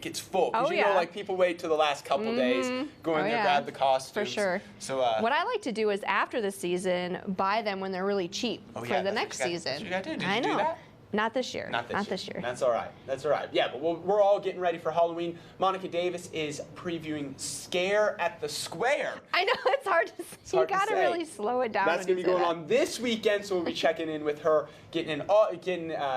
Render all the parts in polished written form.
It's full. Because Oh, you know, like people wait till the last couple days, go in there, grab the costumes. For sure. So what I like to do is after the season, buy them when they're really cheap for the next season. That's what you got to do. Did I you know. do that? Not this year. Not this year. That's all right. That's all right. Yeah, but we're all getting ready for Halloween. Monica Davis is previewing Scare at the Square. I know, it's hard to see. You got to really slow it down. That's going to be going on this weekend, so we'll be checking in with her, getting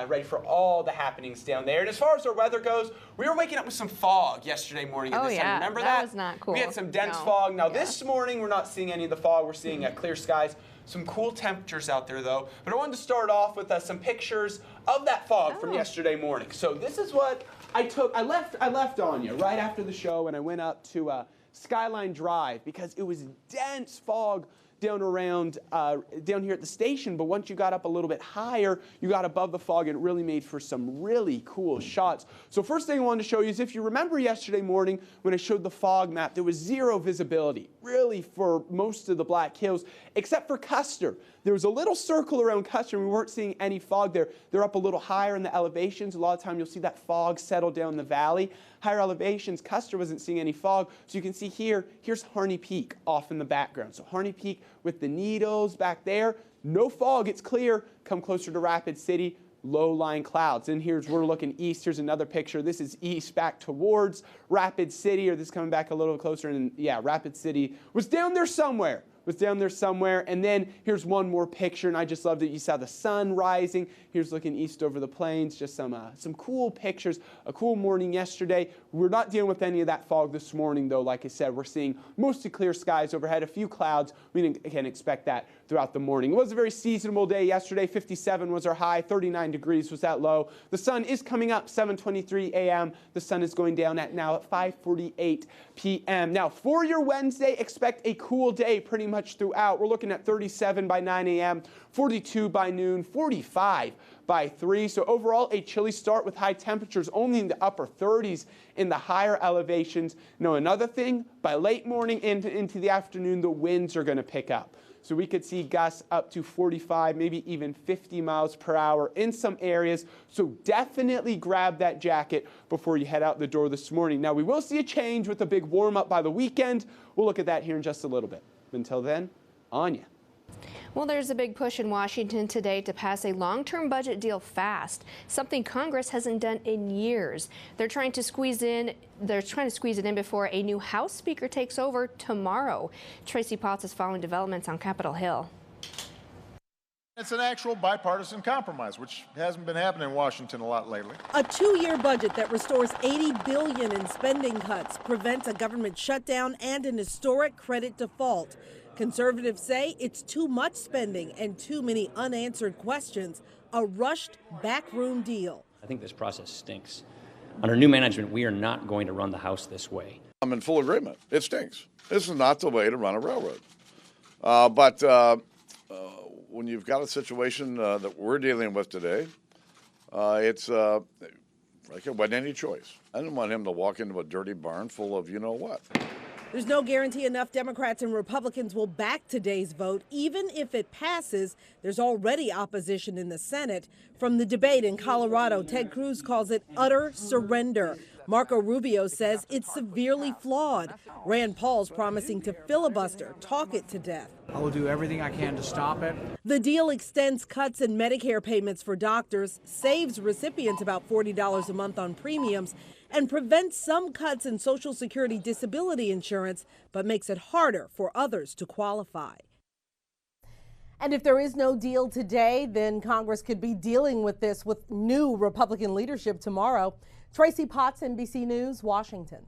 ready for all the happenings down there. And as far as our weather goes, we were waking up with some fog yesterday morning at this time. Remember that? That was not cool. We had some dense fog. Now this morning, we're not seeing any of the fog. We're seeing clear skies. Some cool temperatures out there, though. But I wanted to start off with some pictures of that fog from yesterday morning. So this is what I took. I left on you right after the show, and I went up to Skyline Drive because it was dense fog down around down here at the station. But once you got up a little bit higher, you got above the fog, and it really made for some really cool shots. So first thing I wanted to show you is, if you remember yesterday morning when I showed the fog map, there was zero visibility really for most of the Black Hills, except for Custer. There was a little circle around Custer, and we weren't seeing any fog there. They're up a little higher in the elevations. A lot of time you'll see that fog settle down the valley. Higher elevations, Custer wasn't seeing any fog. So you can see here's Harney Peak off in the background. So Harney Peak with the Needles back there, no fog, it's clear. Come closer to Rapid City, low-lying clouds. And we're looking east. Here's another picture. This is east back towards Rapid City, or this is coming back a little closer. And yeah, Rapid City was down there somewhere. And then here's one more picture, and I just loved it. You saw the sun rising. Here's looking east over the plains. Just some cool pictures. A cool morning yesterday. We're not dealing with any of that fog this morning, though. Like I said, we're seeing mostly clear skies overhead, a few clouds. We can expect that throughout the morning. It was a very seasonable day yesterday. 57 was our high. 39 degrees was that low. The sun is coming up 7:23 a.m. The sun is going down now at 5:48 p.m. Now, for your Wednesday, expect a cool day pretty much throughout. We're looking at 37 by 9 a.m., 42 by noon, 45 by 3. So overall, a chilly start with high temperatures only in the upper 30s in the higher elevations. Now, another thing, by late morning into the afternoon, the winds are going to pick up. So we could see gusts up to 45, maybe even 50 miles per hour in some areas. So definitely grab that jacket before you head out the door this morning. Now, we will see a change with a big warm-up by the weekend. We'll look at that here in just a little bit. Until then, on ya. Well, there's a big push in Washington today to pass a long-term budget deal fast, something Congress hasn't done in years. They're trying to squeeze it in before a new House Speaker takes over tomorrow. Tracy Potts is following developments on Capitol Hill. It's an actual bipartisan compromise, which hasn't been happening in Washington a lot lately. A two-year budget that restores $80 billion in spending cuts, prevents a government shutdown and an historic credit default. Conservatives say it's too much spending and too many unanswered questions, a rushed backroom deal. I think this process stinks. Under new management, we are not going to run the House this way. I'm in full agreement. It stinks. This is not the way to run a railroad. When you've got a situation that we're dealing with today, it's like it wasn't any choice. I didn't want him to walk into a dirty barn full of you-know-what. There's no guarantee enough Democrats and Republicans will back today's vote. Even if it passes, there's already opposition in the Senate. From the debate in Colorado, Ted Cruz calls it utter surrender. Marco Rubio says it's severely flawed. Rand Paul's promising to filibuster, talk it to death. I will do everything I can to stop it. The deal extends cuts in Medicare payments for doctors, saves recipients about $40 a month on premiums, and prevents some cuts in Social Security disability insurance, but makes it harder for others to qualify. And if there is no deal today, then Congress could be dealing with this with new Republican leadership tomorrow. Tracy Potts, NBC News, Washington.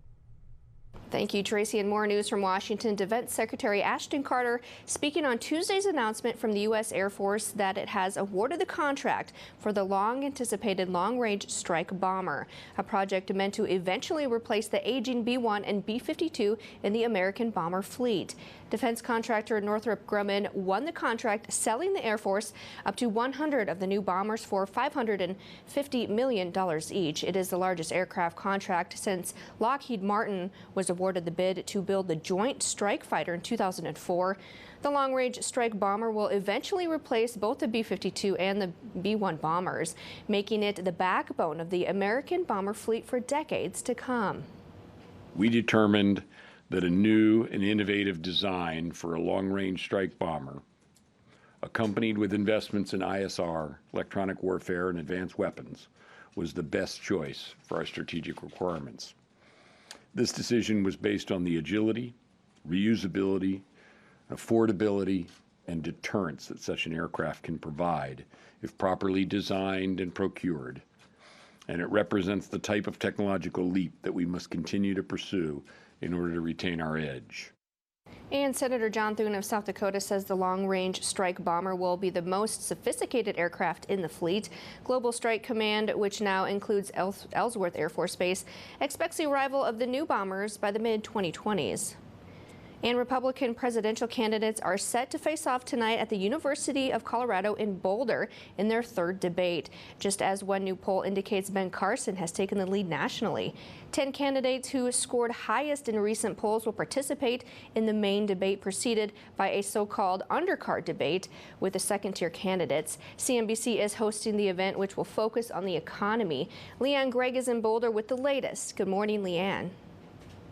Thank you, Tracy. And more news from Washington. Defense Secretary Ashton Carter speaking on Tuesday's announcement from the U.S. Air Force that it has awarded the contract for the long-anticipated long-range strike bomber, a project meant to eventually replace the aging B-1 and B-52 in the American bomber fleet. Defense contractor Northrop Grumman won the contract, selling the Air Force up to 100 of the new bombers for $550 million each. It is the largest aircraft contract since Lockheed Martin was awarded awarded the bid to build the Joint Strike Fighter in 2004. The long-range strike bomber will eventually replace both the B-52 and the B-1 bombers, making it the backbone of the American bomber fleet for decades to come. We determined that a new and innovative design for a long-range strike bomber, accompanied with investments in ISR, electronic warfare, and advanced weapons, was the best choice for our strategic requirements. This decision was based on the agility, reusability, affordability, and deterrence that such an aircraft can provide if properly designed and procured. And it represents the type of technological leap that we must continue to pursue in order to retain our edge. And Senator John Thune of South Dakota says the long-range strike bomber will be the most sophisticated aircraft in the fleet. Global Strike Command, which now includes Ellsworth Air Force Base, expects the arrival of the new bombers by the mid-2020s. And Republican presidential candidates are set to face off tonight at the University of Colorado in Boulder in their third debate. Just as one new poll indicates, Ben Carson has taken the lead nationally. 10 candidates who scored highest in recent polls will participate in the main debate, preceded by a so-called undercard debate with the second-tier candidates. CNBC is hosting the event, which will focus on the economy. Leanne Gregg is in Boulder with the latest. Good morning, Leanne.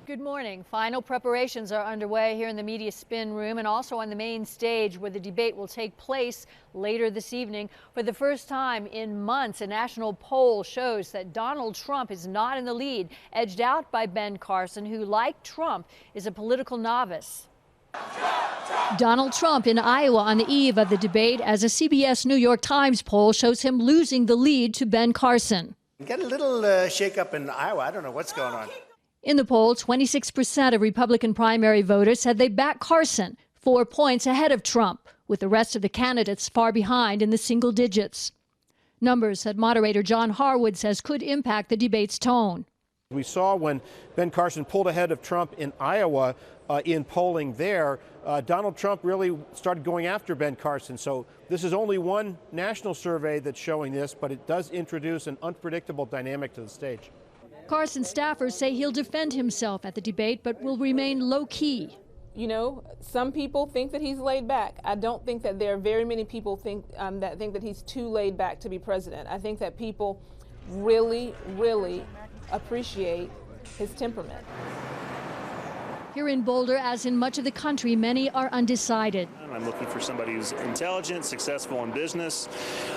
Good morning. Final preparations are underway here in the media spin room and also on the main stage where the debate will take place later this evening. For the first time in months, a national poll shows that Donald Trump is not in the lead, edged out by Ben Carson, who, like Trump, is a political novice. Donald Trump in Iowa on the eve of the debate, as a CBS New York Times poll shows him losing the lead to Ben Carson. Get a little shake-up in Iowa. I don't know what's going on. In the poll, 26% of Republican primary voters said they back Carson, 4 points ahead of Trump, with the rest of the candidates far behind in the single digits. Numbers that moderator John Harwood says could impact the debate's tone. We saw when Ben Carson pulled ahead of Trump in Iowa in polling there, Donald Trump really started going after Ben Carson. So this is only one national survey that's showing this, but it does introduce an unpredictable dynamic to the stage. Carson staffers say he'll defend himself at the debate, but will remain low-key. You know, some people think that he's laid back. I don't think that there are very many people that think that he's too laid back to be president. I think that people really, really appreciate his temperament. Here in Boulder, as in much of the country, many are undecided. I'm looking for somebody who's intelligent, successful in business,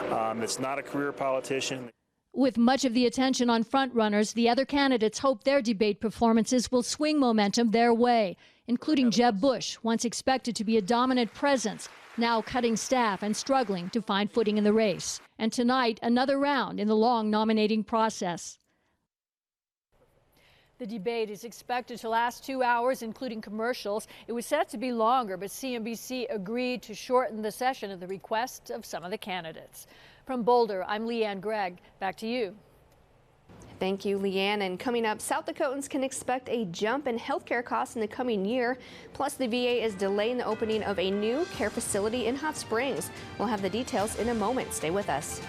that's not a career politician. With much of the attention on frontrunners, the other candidates hope their debate performances will swing momentum their way, including Jeb Bush, once expected to be a dominant presence, now cutting staff and struggling to find footing in the race. And tonight, another round in the long nominating process. The debate is expected to last 2 hours, including commercials. It was set to be longer, but CNBC agreed to shorten the session at the request of some of the candidates. From Boulder, I'm Leanne Gregg. Back to you. Thank you, Leanne. And coming up, South Dakotans can expect a jump in healthcare costs in the coming year. Plus, the VA is delaying the opening of a new care facility in Hot Springs. We'll have the details in a moment. Stay with us.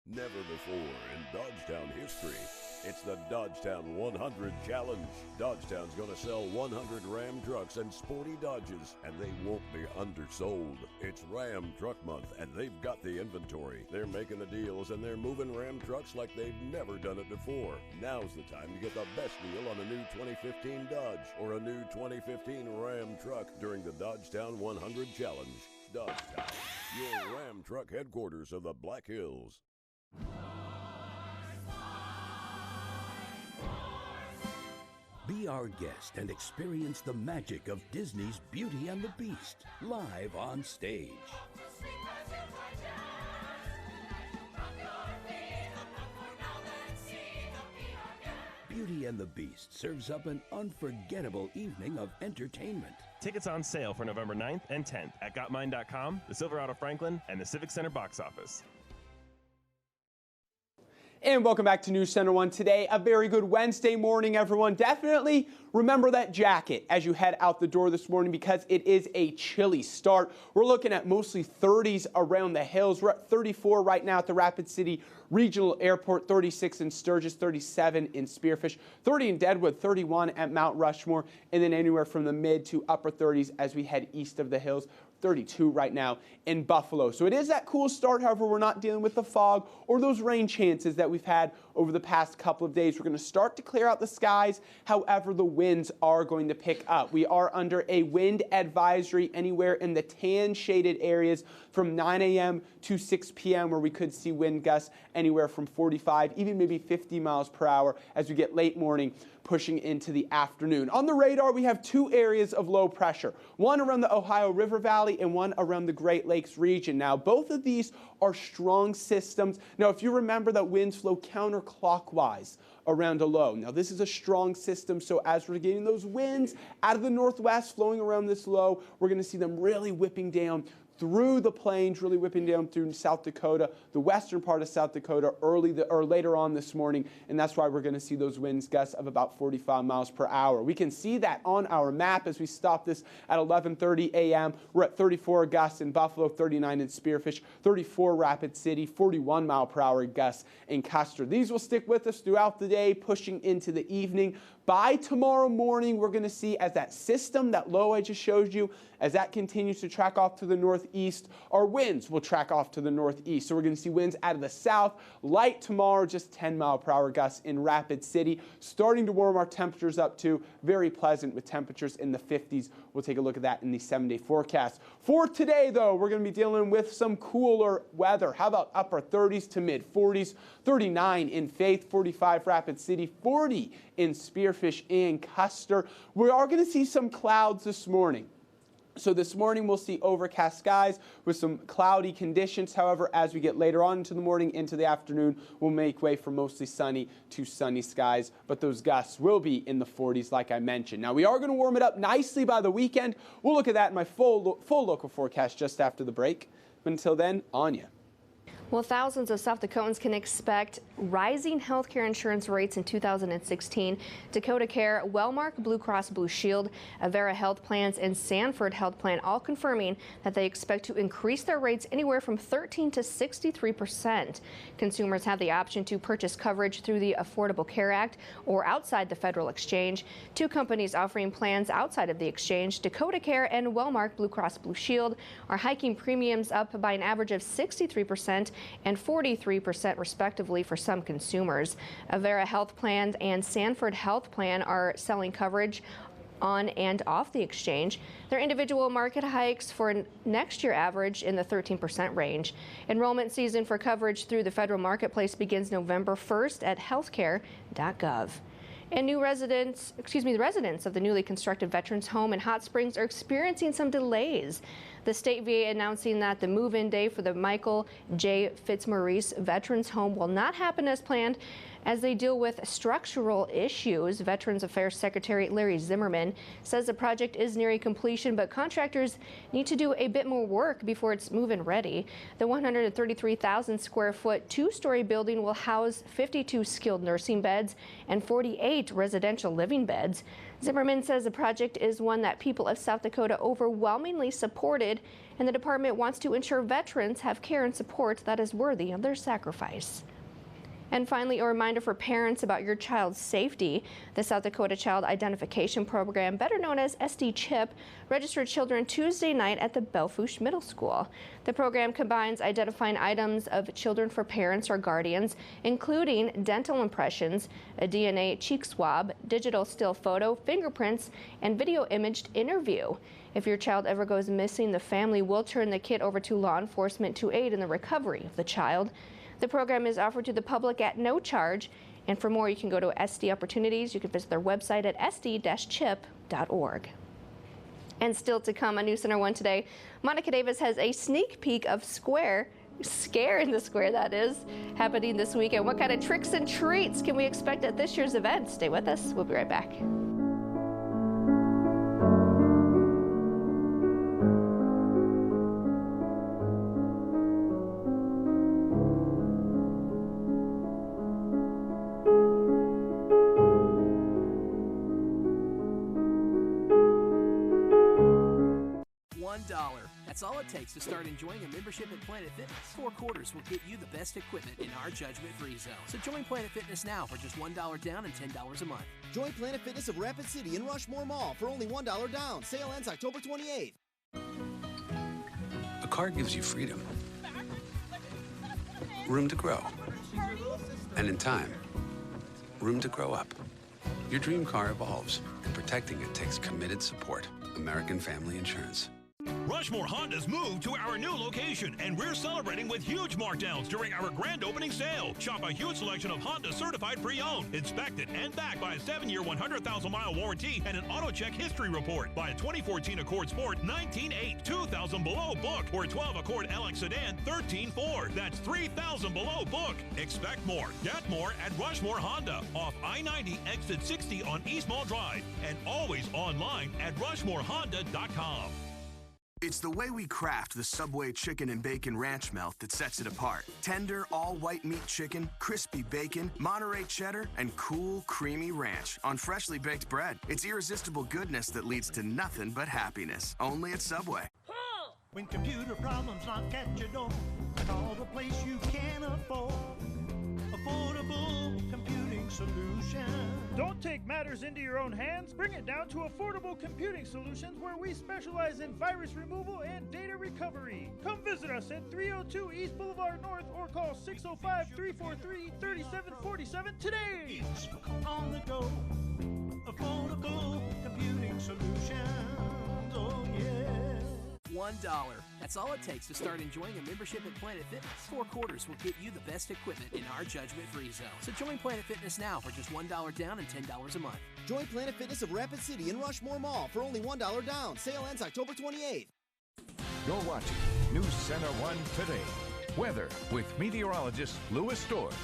Never before in Dodgetown history, it's the Dodgetown 100 Challenge. Dodgetown's going to sell 100 Ram trucks and sporty Dodges, and they won't be undersold. It's Ram Truck Month, and they've got the inventory. They're making the deals, and they're moving Ram trucks like they've never done it before. Now's the time to get the best deal on a new 2015 Dodge or a new 2015 Ram truck during the Dodgetown 100 Challenge. Dodgetown, your Ram truck headquarters of the Black Hills. Be our guest and experience the magic of Disney's Beauty and the Beast live on stage. Beauty and the Beast serves up an unforgettable evening of entertainment. Tickets on sale for November 9th and 10th at GotMine.com, the Silverado Franklin, and the Civic Center box office. And welcome back to News Center 1 Today. A very good Wednesday morning, everyone. Definitely remember that jacket as you head out the door this morning because it is a chilly start. We're looking at mostly 30s around the hills. We're at 34 right now at the Rapid City Regional Airport, 36 in Sturgis, 37 in Spearfish, 30 in Deadwood, 31 at Mount Rushmore, and then anywhere from the mid to upper 30s as we head east of the hills. 32 right now in Buffalo. So it is that cool start. However, we're not dealing with the fog or those rain chances that we've had over the past couple of days. We're going to start to clear out the skies. However, the winds are going to pick up. We are under a wind advisory anywhere in the tan shaded areas from 9 a.m. to 6 p.m. where we could see wind gusts anywhere from 45, even maybe 50 miles per hour as we get late morning pushing into the afternoon. On the radar, we have two areas of low pressure, one around the Ohio River Valley and one around the Great Lakes region. Now, both of these are strong systems. Now, if you remember that winds flow counterclockwise around a low. Now, this is a strong system, so as we're getting those winds out of the northwest flowing around this low, we're going to see them really whipping down through the plains, really whipping down through South Dakota, the western part of South Dakota, later on this morning, and that's why we're going to see those winds gusts of about 45 miles per hour. We can see that on our map as we stop this at 11:30 a.m. We're at 34 gusts in Buffalo, 39 in Spearfish, 34 Rapid City, 41 mile per hour gusts in Custer. These will stick with us throughout the day, pushing into the evening. By tomorrow morning, we're going to see as that system, that low I just showed you, as that continues to track off to the northeast, our winds will track off to the northeast. So we're going to see winds out of the south, light tomorrow, just 10 mile per hour gusts in Rapid City, starting to warm our temperatures up to very pleasant with temperatures in the 50s. We'll take a look at that in the 7-day forecast. For today, though, we're going to be dealing with some cooler weather. How about upper 30s to mid 40s, 39 in Faith, 45 Rapid City, 40 in Spearfish and Custer. We are going to see some clouds this morning. So this morning we'll see overcast skies with some cloudy conditions. However, as we get later on into the morning, into the afternoon, we'll make way for mostly sunny to sunny skies. But those gusts will be in the 40s like I mentioned. Now we are going to warm it up nicely by the weekend. We'll look at that in my full local forecast just after the break. But until then, on ya. Well, thousands of South Dakotans can expect rising health care insurance rates in 2016. Dakota Care, Wellmark, Blue Cross Blue Shield, Avera Health Plans, and Sanford Health Plan all confirming that they expect to increase their rates anywhere from 13 to 63%. Consumers have the option to purchase coverage through the Affordable Care Act or outside the federal exchange. Two companies offering plans outside of the exchange, Dakota Care and Wellmark Blue Cross Blue Shield, are hiking premiums up by an average of 63% and 43% respectively for some consumers. Avera Health Plan and Sanford Health Plan are selling coverage on and off the exchange. Their individual market hikes for next year average in the 13% range. Enrollment season for coverage through the federal marketplace begins November 1st at healthcare.gov. And the residents of the newly constructed Veterans Home in Hot Springs are experiencing some delays. The state VA announcing that the move-in day for the Michael J. Fitzmaurice Veterans Home will not happen as planned as they deal with structural issues. Veterans Affairs Secretary Larry Zimmerman says the project is nearing completion, but contractors need to do a bit more work before it's move-in ready. The 133,000 square foot two-story building will house 52 skilled nursing beds and 48 residential living beds. Zimmerman says the project is one that people of South Dakota overwhelmingly supported, and the department wants to ensure veterans have care and support that is worthy of their sacrifice. And finally, a reminder for parents about your child's safety. The South Dakota Child Identification Program, better known as SD-CHIP, registered children Tuesday night at the Belfouche Middle School. The program combines identifying items of children for parents or guardians, including dental impressions, a DNA cheek swab, digital still photo, fingerprints, and video imaged interview. If your child ever goes missing, the family will turn the kit over to law enforcement to aid in the recovery of the child. The program is offered to the public at no charge, and for more you can go to SD Opportunities. You can visit their website at sd-chip.org. And still to come on News Center 1 Today, Monica Davis has a sneak peek of Scare in the Square, that is, happening this weekend. What kind of tricks and treats can we expect at this year's event? Stay with us. We'll be right back. That's all it takes to start enjoying a membership at Planet Fitness. 4 quarters will get you the best equipment in our judgment-free zone. So join Planet Fitness now for just $1 down and $10 a month. Join Planet Fitness of Rapid City in Rushmore Mall for only $1 down. Sale ends October 28th. A car gives you freedom, room to grow, and in time, room to grow up. Your dream car evolves, and protecting it takes committed support. American Family Insurance. Rushmore Honda's moved to our new location, and we're celebrating with huge markdowns during our grand opening sale. Shop a huge selection of Honda certified pre-owned, inspected, and backed by a 7-year, 100,000-mile warranty and an auto check history report. Buy a 2014 Accord Sport, $19,800, $2,000 below book, or a 12 Accord LX sedan, $13,400. That's $3,000 below book. Expect more. Get more at Rushmore Honda, off I-90 exit 60 on East Mall Drive, and always online at RushmoreHonda.com. It's the way we craft the Subway chicken and bacon ranch melt that sets it apart. Tender, all-white meat chicken, crispy bacon, Monterey cheddar, and cool, creamy ranch on freshly baked bread. It's irresistible goodness that leads to nothing but happiness. Only at Subway. When computer problems knock at your door, call the place you can afford. Affordable Computing Solutions. Don't take matters into your own hands. Bring it down to Affordable Computing Solutions, where we specialize in virus removal and data recovery. Come visit us at 302 East Boulevard North or call 605-343-3747 today. On the go. Affordable Computing Solutions. Oh, yeah. $1. That's all it takes to start enjoying a membership at Planet Fitness. 4 quarters will get you the best equipment in our judgment-free zone. So join Planet Fitness now for just $1 down and $10 a month. Join Planet Fitness of Rapid City in Rushmore Mall for only $1 down. Sale ends October 28th. You're watching News Center 1 Today. Weather with meteorologist Louis Storrs.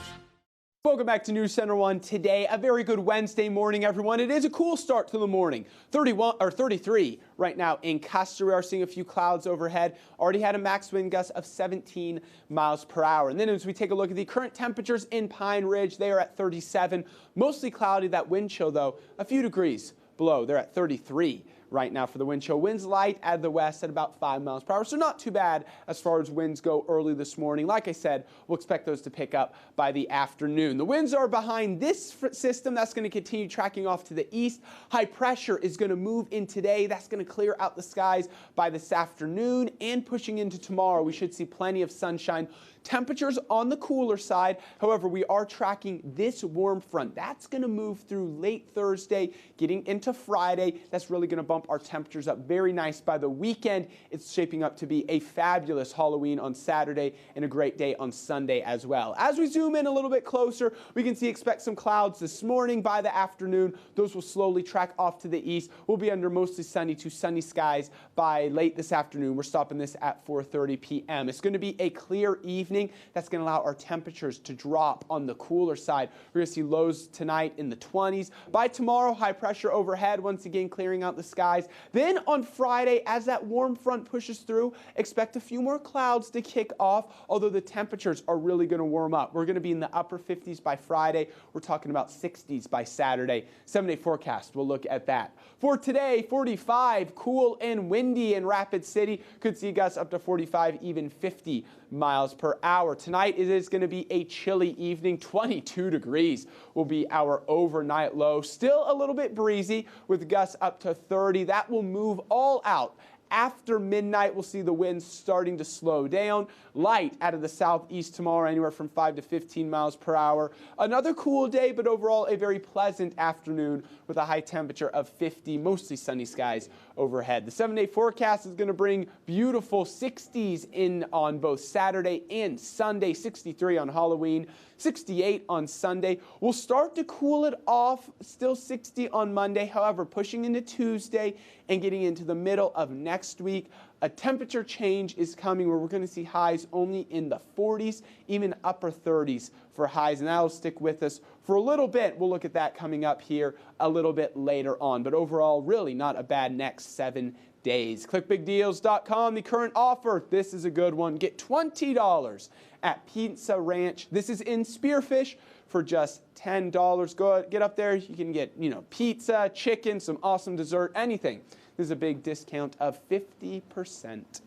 Welcome back to News Center 1 Today. A very good Wednesday morning, everyone. It is a cool start to the morning. 33 right now in Custer. We are seeing a few clouds overhead. Already had a max wind gust of 17 miles per hour. And then as we take a look at the current temperatures in Pine Ridge, they are at 37. Mostly cloudy. That wind chill, though, a few degrees below. They're at 33. Right now for the wind chill. Winds light out of the west at about 5 miles per hour, so not too bad as far as winds go early this morning. Like I said, we'll expect those to pick up by the afternoon. The winds are behind this system. That's going to continue tracking off to the east. High pressure is going to move in today. That's going to clear out the skies by this afternoon and pushing into tomorrow. We should see plenty of sunshine. Temperatures on the cooler side. However, we are tracking this warm front. That's going to move through late Thursday, getting into Friday. That's really going to bump our temperatures up very nice by the weekend. It's shaping up to be a fabulous Halloween on Saturday and a great day on Sunday as well. As we zoom in a little bit closer, we can expect some clouds this morning. By the afternoon, those will slowly track off to the east. We'll be under mostly sunny to sunny skies by late this afternoon. We're stopping this at 4:30 p.m. It's going to be a clear evening. That's going to allow our temperatures to drop on the cooler side. We're going to see lows tonight in the 20s. By tomorrow, high pressure overhead, once again clearing out the skies. Then on Friday, as that warm front pushes through, expect a few more clouds to kick off, although the temperatures are really going to warm up. We're going to be in the upper 50s by Friday. We're talking about 60s by Saturday. 7-day forecast, we'll look at that. For today, 45, cool and windy in Rapid City. Could see gusts up to 45, even 50 miles per hour. Tonight it is going to be a chilly evening. 22 degrees will be our overnight low. Still a little bit breezy with gusts up to 30. That will move all out. After midnight, we'll see the winds starting to slow down. Light out of the southeast tomorrow, anywhere from 5 to 15 miles per hour. Another cool day, but overall a very pleasant afternoon with a high temperature of 50, mostly sunny skies overhead. The 7-day forecast is going to bring beautiful 60s in on both Saturday and Sunday. 63 on Halloween, 68 on Sunday. We'll start to cool it off, still 60 on Monday. However, pushing into Tuesday and getting into the middle of next week, a temperature change is coming where we're going to see highs only in the 40s, even upper 30s for highs, and that'll stick with us for a little bit. We'll look at that coming up here a little bit later on, but overall, really not a bad next 7 days. ClickBigDeals.com, the current offer. This is a good one. Get $20 at Pizza Ranch. This is in Spearfish for just $10. Go ahead, get up there. You can get, pizza, chicken, some awesome dessert, anything. There's a big discount of 50%.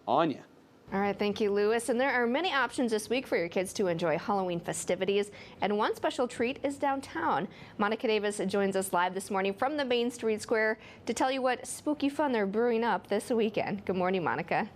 Anya. All right, thank you, Lewis. And there are many options this week for your kids to enjoy Halloween festivities, and one special treat is downtown. Monica Davis joins us live this morning from the Main Street Square to tell you what spooky fun they're brewing up this weekend. Good morning, Monica.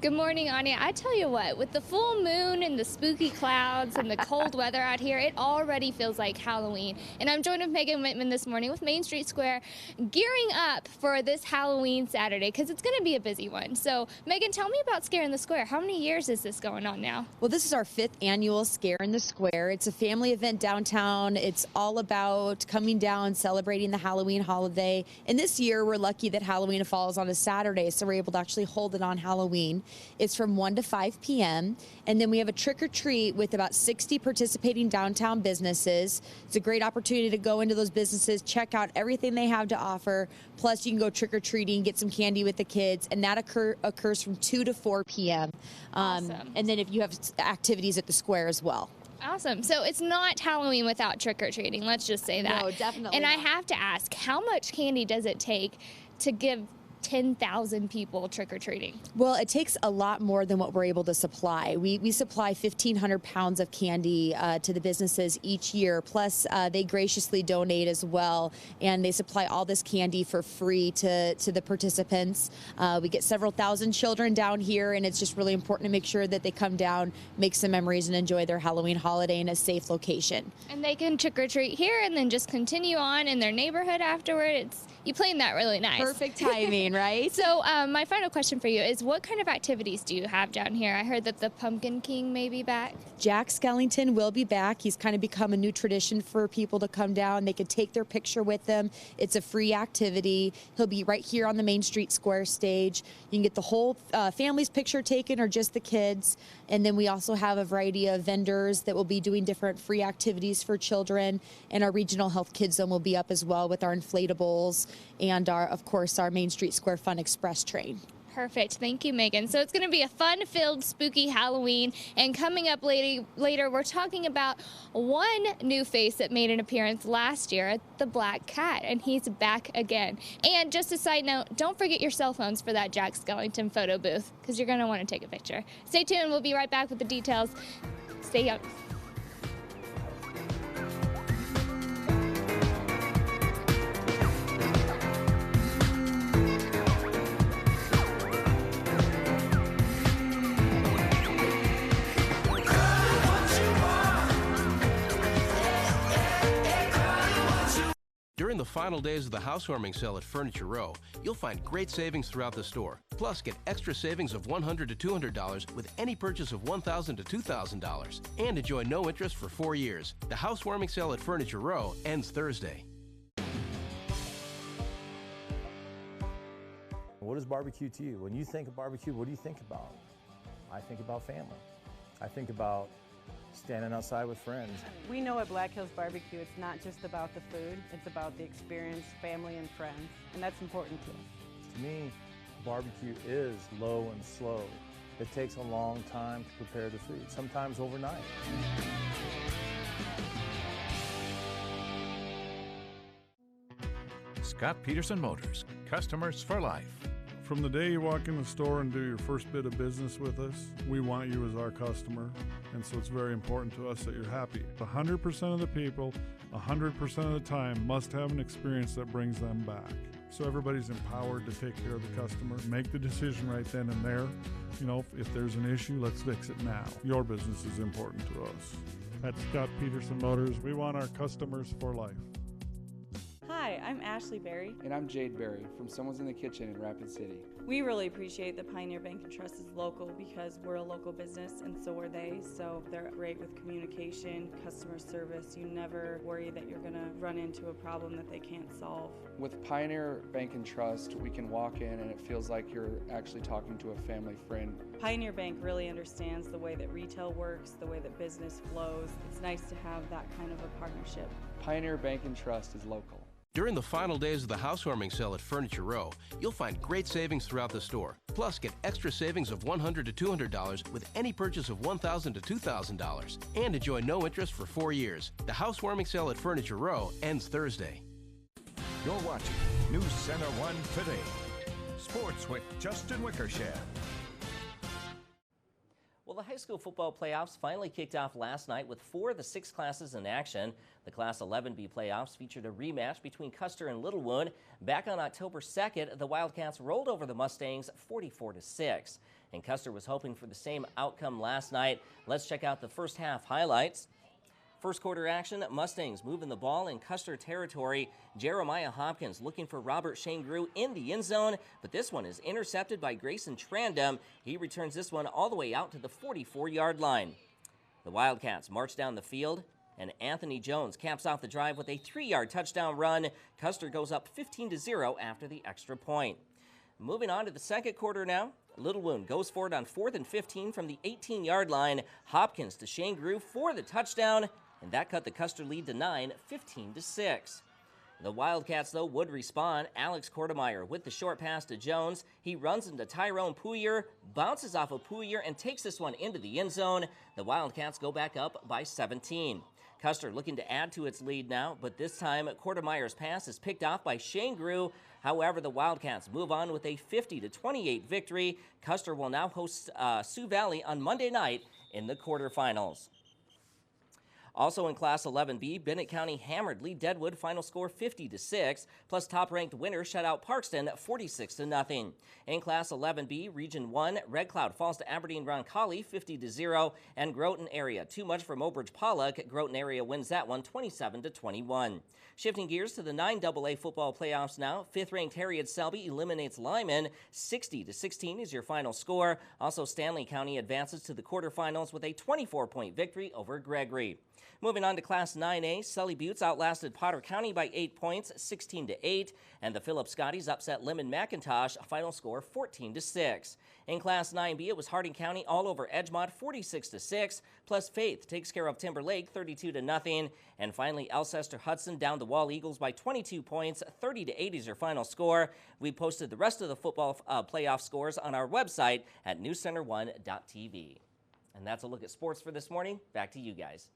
Good morning, Anya. I tell you what, with the full moon and the spooky clouds and the cold weather out here, it already feels like Halloween. And I'm joined with Megan Whitman this morning with Main Street Square, gearing up for this Halloween Saturday, because it's going to be a busy one. So, Megan, tell me about Scare in the Square. How many years is this going on now? Well, this is our 5th annual Scare in the Square. It's a family event downtown. It's all about coming down, celebrating the Halloween holiday. And this year, we're lucky that Halloween falls on a Saturday, so we're able to actually hold it on Halloween. It's from 1 to 5 p.m. And then we have a trick or treat with about 60 participating downtown businesses. It's a great opportunity to go into those businesses, check out everything they have to offer. Plus, you can go trick or treating, get some candy with the kids, and that occurs from 2 to 4 p.m. Awesome. And then if you have activities at the square as well. Awesome. So it's not Halloween without trick-or-treating. Let's just say that. No, definitely And not. I have to ask, how much candy does it take to give 10,000 people trick-or-treating? Well, it takes a lot more than what we're able to supply. We supply 1,500 pounds of candy to the businesses each year. Plus, they graciously donate as well, and they supply all this candy for free to the participants. We get several thousand children down here, and it's just really important to make sure that they come down, make some memories, and enjoy their Halloween holiday in a safe location. And they can trick-or-treat here and then just continue on in their neighborhood afterward. You planned that really nice. Perfect timing, right? So my final question for you is, what kind of activities do you have down here? I heard that the Pumpkin King may be back. Jack Skellington will be back. He's kind of become a new tradition for people to come down. They can take their picture with him. It's a free activity. He'll be right here on the Main Street Square stage. You can get the whole family's picture taken or just the kids. And then we also have a variety of vendors that will be doing different free activities for children. And our Regional Health Kids Zone will be up as well with our inflatables and of course, our Main Street Square Fun Express train. Perfect. Thank you, Megan. So it's going to be a fun-filled, spooky Halloween. And coming up later, we're talking about one new face that made an appearance last year, the Black Cat, and he's back again. And just a side note, don't forget your cell phones for that Jack Skellington photo booth, because you're going to want to take a picture. Stay tuned. We'll be right back with the details. Stay young. During the final days of the housewarming sale at Furniture Row, you'll find great savings throughout the store. Plus, get extra savings of $100 to $200 with any purchase of $1,000 to $2,000. And enjoy no interest for 4 years. The housewarming sale at Furniture Row ends Thursday. What is barbecue to you? When you think of barbecue, what do you think about? I think about family. I think about standing outside with friends. We know at Black Hills Barbecue, it's not just about the food, it's about the experience, family, and friends, and that's important to us. To me, barbecue is low and slow. It takes a long time to prepare the food, sometimes overnight. Scott Peterson Motors, customers for life. From the day you walk in the store and do your first bit of business with us, we want you as our customer, and so it's very important to us that you're happy. 100% of the people, 100% of the time, must have an experience that brings them back. So everybody's empowered to take care of the customer, make the decision right then and there. You know, if there's an issue, let's fix it now. Your business is important to us. At Scott Peterson Motors, we want our customers for life. Hi, I'm Ashley Berry. And I'm Jade Berry from Someone's in the Kitchen in Rapid City. We really appreciate that Pioneer Bank and Trust is local because we're a local business and so are they. So they're great with communication, customer service. You never worry that you're going to run into a problem that they can't solve. With Pioneer Bank and Trust, we can walk in and it feels like you're actually talking to a family friend. Pioneer Bank really understands the way that retail works, the way that business flows. It's nice to have that kind of a partnership. Pioneer Bank and Trust is local. During the final days of the housewarming sale at Furniture Row, you'll find great savings throughout the store. Plus, get extra savings of $100 to $200 with any purchase of $1,000 to $2,000. And enjoy no interest for 4 years. The housewarming sale at Furniture Row ends Thursday. You're watching News Center 1 Today. Sports with Justin Wickersham. Well, the high school football playoffs finally kicked off last night with 4 of the 6 classes in action. The Class 11B playoffs featured a rematch between Custer and Littlewood. Back on October 2nd, the Wildcats rolled over the Mustangs 44-6. And Custer was hoping for the same outcome last night. Let's check out the first half highlights. First quarter action, Mustangs moving the ball in Custer territory. Jeremiah Hopkins looking for Robert Shangrew in the end zone, but this one is intercepted by Grayson Trandum. He returns this one all the way out to the 44-yard line. The Wildcats march down the field, and Anthony Jones caps off the drive with a 3-yard touchdown run. Custer goes up 15-0 after the extra point. Moving on to the second quarter now. Littlewood goes for it on 4th and 15 from the 18-yard line. Hopkins to Shangrew for the touchdown, and that cut the Custer lead to 9, 15-6. The Wildcats, though, would respond. Alex Kortemeyer with the short pass to Jones. He runs into Tyrone Puyer, bounces off of Puyer, and takes this one into the end zone. The Wildcats go back up by 17. Custer looking to add to its lead now, but this time Kortemeyer's pass is picked off by Shangrew. However, the Wildcats move on with a 50-28 victory. Custer will now host Sioux Valley on Monday night in the quarterfinals. Also in Class 11B, Bennett County hammered Lee Deadwood, final score 50-6, plus top-ranked winner shut out Parkston 46-0. In Class 11B, Region 1, Red Cloud falls to Aberdeen Roncalli 50-0, and Groton area too much for Mobridge Pollock. Groton area wins that one 27-21. Shifting gears to the 9AA football playoffs now, 5th-ranked Harriet Selby eliminates Lyman 60-16 is your final score. Also, Stanley County advances to the quarterfinals with a 24-point victory over Gregory. Moving on to Class 9A, Sully Buttes outlasted Potter County by 8 points, 16-8, and the Philip Scotties upset Lemon McIntosh, final score 14-6. In Class 9B, it was Harding County all over Edgemont, 46-6, plus Faith takes care of Timberlake, 32-0, and finally Alcester Hudson down the Wall Eagles by 22 points, 30-8 is your final score. We posted the rest of the football playoff scores on our website at newscenter1.tv. And that's a look at sports for this morning. Back to you guys.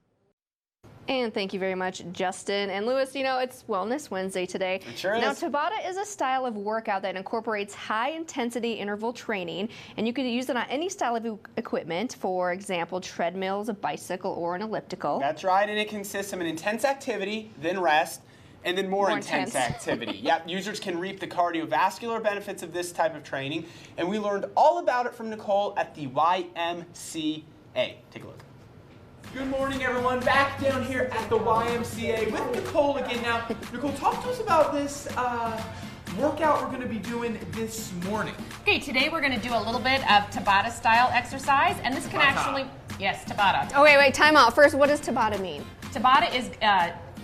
And thank you very much, Justin. And Lewis, you know, it's Wellness Wednesday today. It sure is. Now, Tabata is a style of workout that incorporates high-intensity interval training, and you can use it on any style of equipment, for example, treadmills, a bicycle, or an elliptical. That's right, and it consists of an intense activity, then rest, and then more intense activity. Yep, users can reap the cardiovascular benefits of this type of training, and we learned all about it from Nicole at the YMCA. Take a look. Good morning, everyone. Back down here at the YMCA with Nicole again. Now, Nicole, talk to us about this workout we're going to be doing this morning. Okay, today we're going to do a little bit of Tabata style exercise, and this can actually, yes, Tabata. Oh, wait, time out. First, what does Tabata mean? Tabata is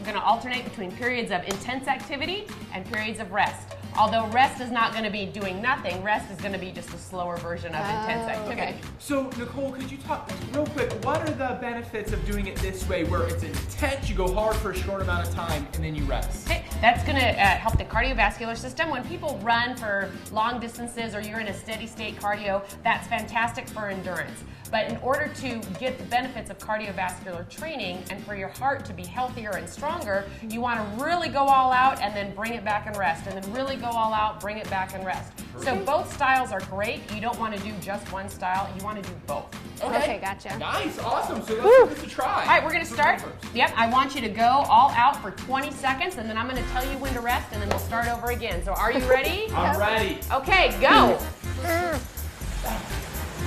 going to alternate between periods of intense activity and periods of rest. Although rest is not going to be doing nothing, rest is going to be just a slower version of intense activity. Okay. So, Nicole, could you talk real quick, what are the benefits of doing it this way, where it's intense, you go hard for a short amount of time, and then you rest? Okay. That's going to help the cardiovascular system. When people run for long distances or you're in a steady state cardio, that's fantastic for endurance. But in order to get the benefits of cardiovascular training and for your heart to be healthier and stronger, you want to really go all out and then bring it back and rest, and then really go all out, bring it back and rest. So both styles are great. You don't want to do just one style. You want to do both. Okay, gotcha. Nice, awesome. So let's give this a try. All right, we're going to start. Yep, I want you to go all out for 20 seconds, and then I'm going to tell you when to rest, and then we'll start over again. So are you ready? I'm ready. Okay, go.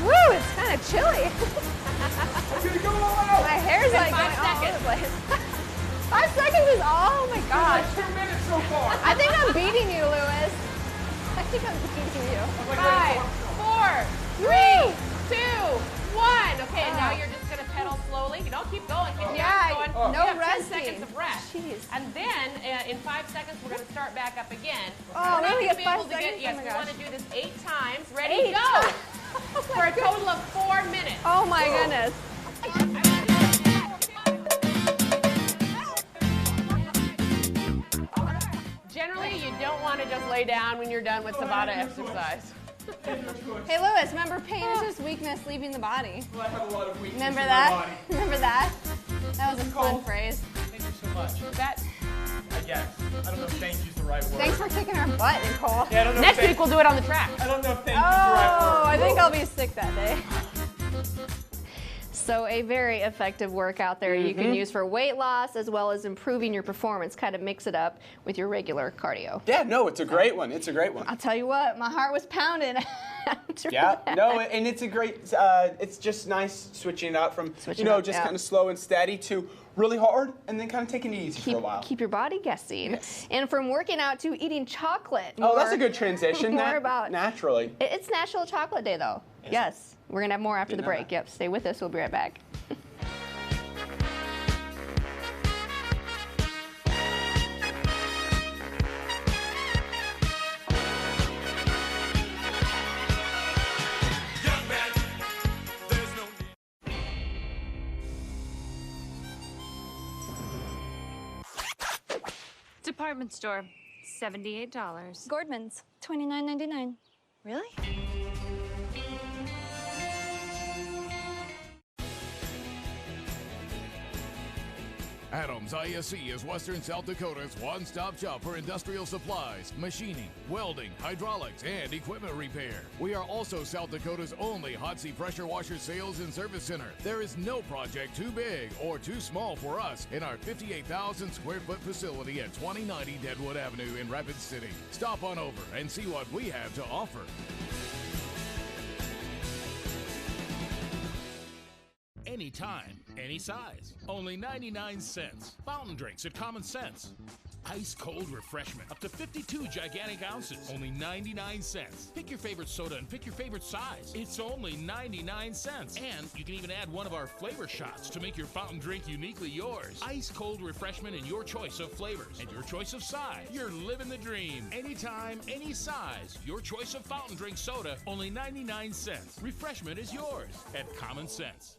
Woo, it's kind of chilly. Okay, go all out. My hair's like going all over the place. 5 seconds is, oh my gosh. 2 minutes so far. I think I'm beating you, Lewis. I think I'm beating you. 5, 4, 3, 2, 1. Okay, and now you're just going to pedal slowly. You don't keep going. Keep going. No rest. 10 resting. seconds of rest. Jeez. And then in 5 seconds, we're going to start back up again. Oh, we're now we going get to be 5 able to seconds? get, yes, Oh my we want to gosh. do this 8 times. Ready, 8 go. times. For a total of 4 minutes. Oh my goodness. Generally, you don't want to just lay down when you're done with Tabata exercise. Hey Lewis, remember pain is just weakness leaving the body. Well, I have a lot of weakness Remember in that? my body. Remember that? That was a fun phrase. Thank you so much. That, Yes. I don't know if thank you's the right word. Thanks for kicking our butt, Nicole. Yeah, I don't know Next week we'll do it on the track. I don't know if thank you's the right word. Oh, I think I'll be sick that day. So a very effective workout there you can use for weight loss as well as improving your performance. Kind of mix it up with your regular cardio. Yeah, no, it's a great one. It's a great one. I'll tell you what, my heart was pounding. Yeah, no, and it's a great, it's just nice switching it up from, just kind of slow and steady to really hard and then kind of taking it easy for a while. Keep your body guessing. Yes. And from working out to eating chocolate. Oh, that's a good transition. More about naturally. It's National Chocolate Day, though. Yes. We're going to have more after the break. Yep, stay with us. We'll be right back. Department store, $78. Gordman's, $29.99. Really? Adams ISC is Western South Dakota's one-stop shop for industrial supplies, machining, welding, hydraulics, and equipment repair. We are also South Dakota's only hot seat pressure washer sales and service center. There is no project too big or too small for us in our 58,000 square foot facility at 2090 Deadwood Avenue in Rapid City. Stop on over and see what we have to offer. Anytime, any size. Only 99 cents. Fountain drinks at Common Sense. Ice cold refreshment. Up to 52 gigantic ounces. Only 99 cents. Pick your favorite soda and pick your favorite size. It's only 99 cents. And you can even add one of our flavor shots to make your fountain drink uniquely yours. Ice cold refreshment in your choice of flavors and your choice of size. You're living the dream. Anytime, any size. Your choice of fountain drink soda. Only 99 cents. Refreshment is yours at Common Sense.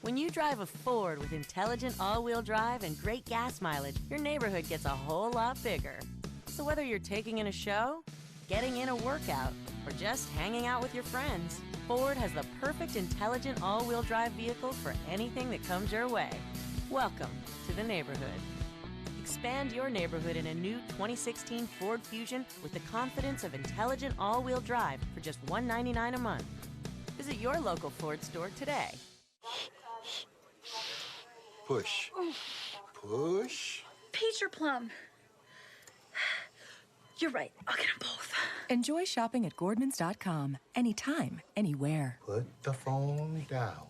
When you drive a Ford with intelligent all-wheel drive and great gas mileage, your neighborhood gets a whole lot bigger. So whether you're taking in a show, getting in a workout, or just hanging out with your friends, Ford has the perfect intelligent all-wheel drive vehicle for anything that comes your way. Welcome to the neighborhood. Expand your neighborhood in a new 2016 Ford Fusion with the confidence of intelligent all-wheel drive for just $199 a month. Visit your local Ford store today. Push. Push. Peach or plum? You're right. I'll get them both. Enjoy shopping at Gordmans.com. Anytime, anywhere. Put the phone down.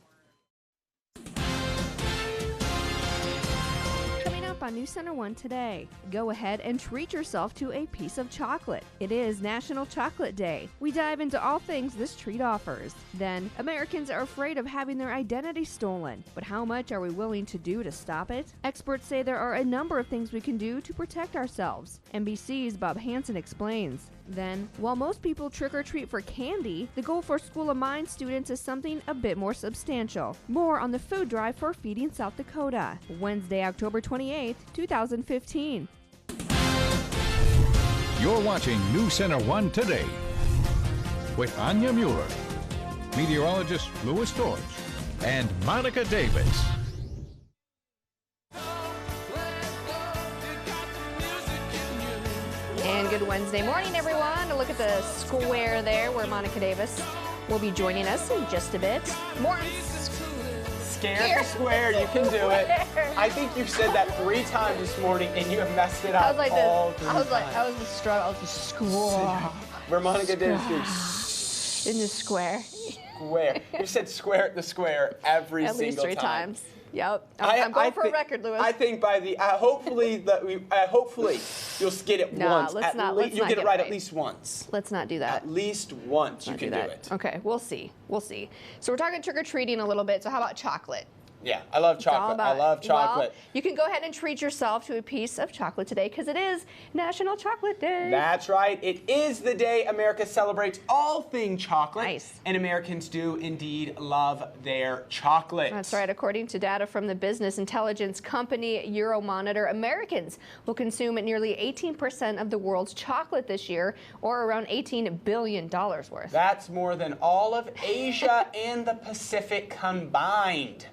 Coming up on News Center 1 today, go ahead and treat yourself to a piece of chocolate. It is National Chocolate Day. We dive into all things this treat offers. Then, Americans are afraid of having their identity stolen, but how much are we willing to do to stop it? Experts say there are a number of things we can do to protect ourselves. NBC's Bob Hansen explains. Then, while most people trick-or-treat for candy, the goal for School of Mine students is something a bit more substantial. More on the food drive for Feeding South Dakota, Wednesday, October 28th, 2015. You're watching News Center 1 Today with Anya Mueller, meteorologist Louis Storch, and Monica Davis. And good Wednesday morning, everyone. A look at the square there where Monica Davis will be joining us in just a bit. More Scare the square, you can do it. I think you've said that 3 times this morning and you have messed it up all 3 times. I was the struggle. I was the square. Where Monica Davis do in the square. Square. You said square the square every At single time. least 3 times. Yep. I'm going for a record, Louis. I think by the hopefully you'll get it once. Let's not you'll get it right at least once. Let's not do that. At least once you can do it. Okay, we'll see. We'll see. So we're talking trick-or-treating a little bit. So how about chocolate? Yeah, I love chocolate. I love chocolate. Well, you can go ahead and treat yourself to a piece of chocolate today because it is National Chocolate Day. That's right. It is the day America celebrates all things chocolate. Nice. And Americans do indeed love their chocolate. That's right. According to data from the business intelligence company Euromonitor, Americans will consume nearly 18% of the world's chocolate this year, or around $18 billion worth. That's more than all of Asia and the Pacific combined.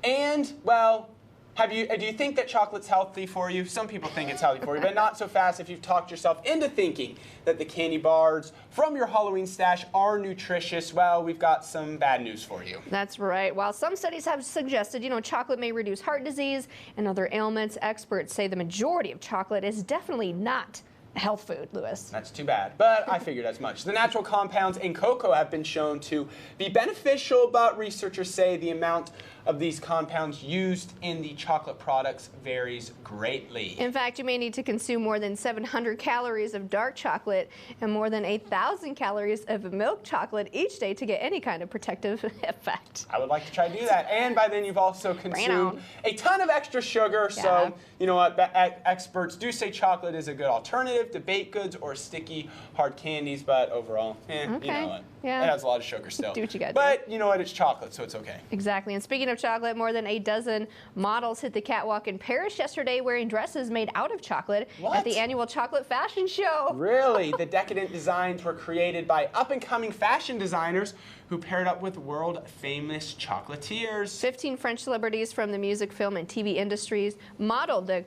And, well, Do you think that chocolate's healthy for you? Some people think it's healthy for you, but not so fast if you've talked yourself into thinking that the candy bars from your Halloween stash are nutritious. Well, we've got some bad news for you. That's right. While some studies have suggested, chocolate may reduce heart disease and other ailments, experts say the majority of chocolate is definitely not health food, Lewis. That's too bad, but I figured as much. The natural compounds in cocoa have been shown to be beneficial, but researchers say the amount of these compounds used in the chocolate products varies greatly. In fact, you may need to consume more than 700 calories of dark chocolate and more than 8,000 calories of milk chocolate each day to get any kind of protective effect. I would like to try to do that, and by then you've also consumed a ton of extra sugar, so you know what, experts do say chocolate is a good alternative to baked goods or sticky hard candies, but overall, you know what, it has a lot of sugar still. Do what you gotta do. But you know what, it's chocolate, so it's okay. Exactly, and speaking of chocolate, more than a dozen models hit the catwalk in Paris yesterday wearing dresses made out of chocolate at the annual chocolate fashion show. Really? The decadent designs were created by up-and-coming fashion designers who paired up with world-famous chocolatiers. 15 French celebrities from the music, film, and TV industries modeled the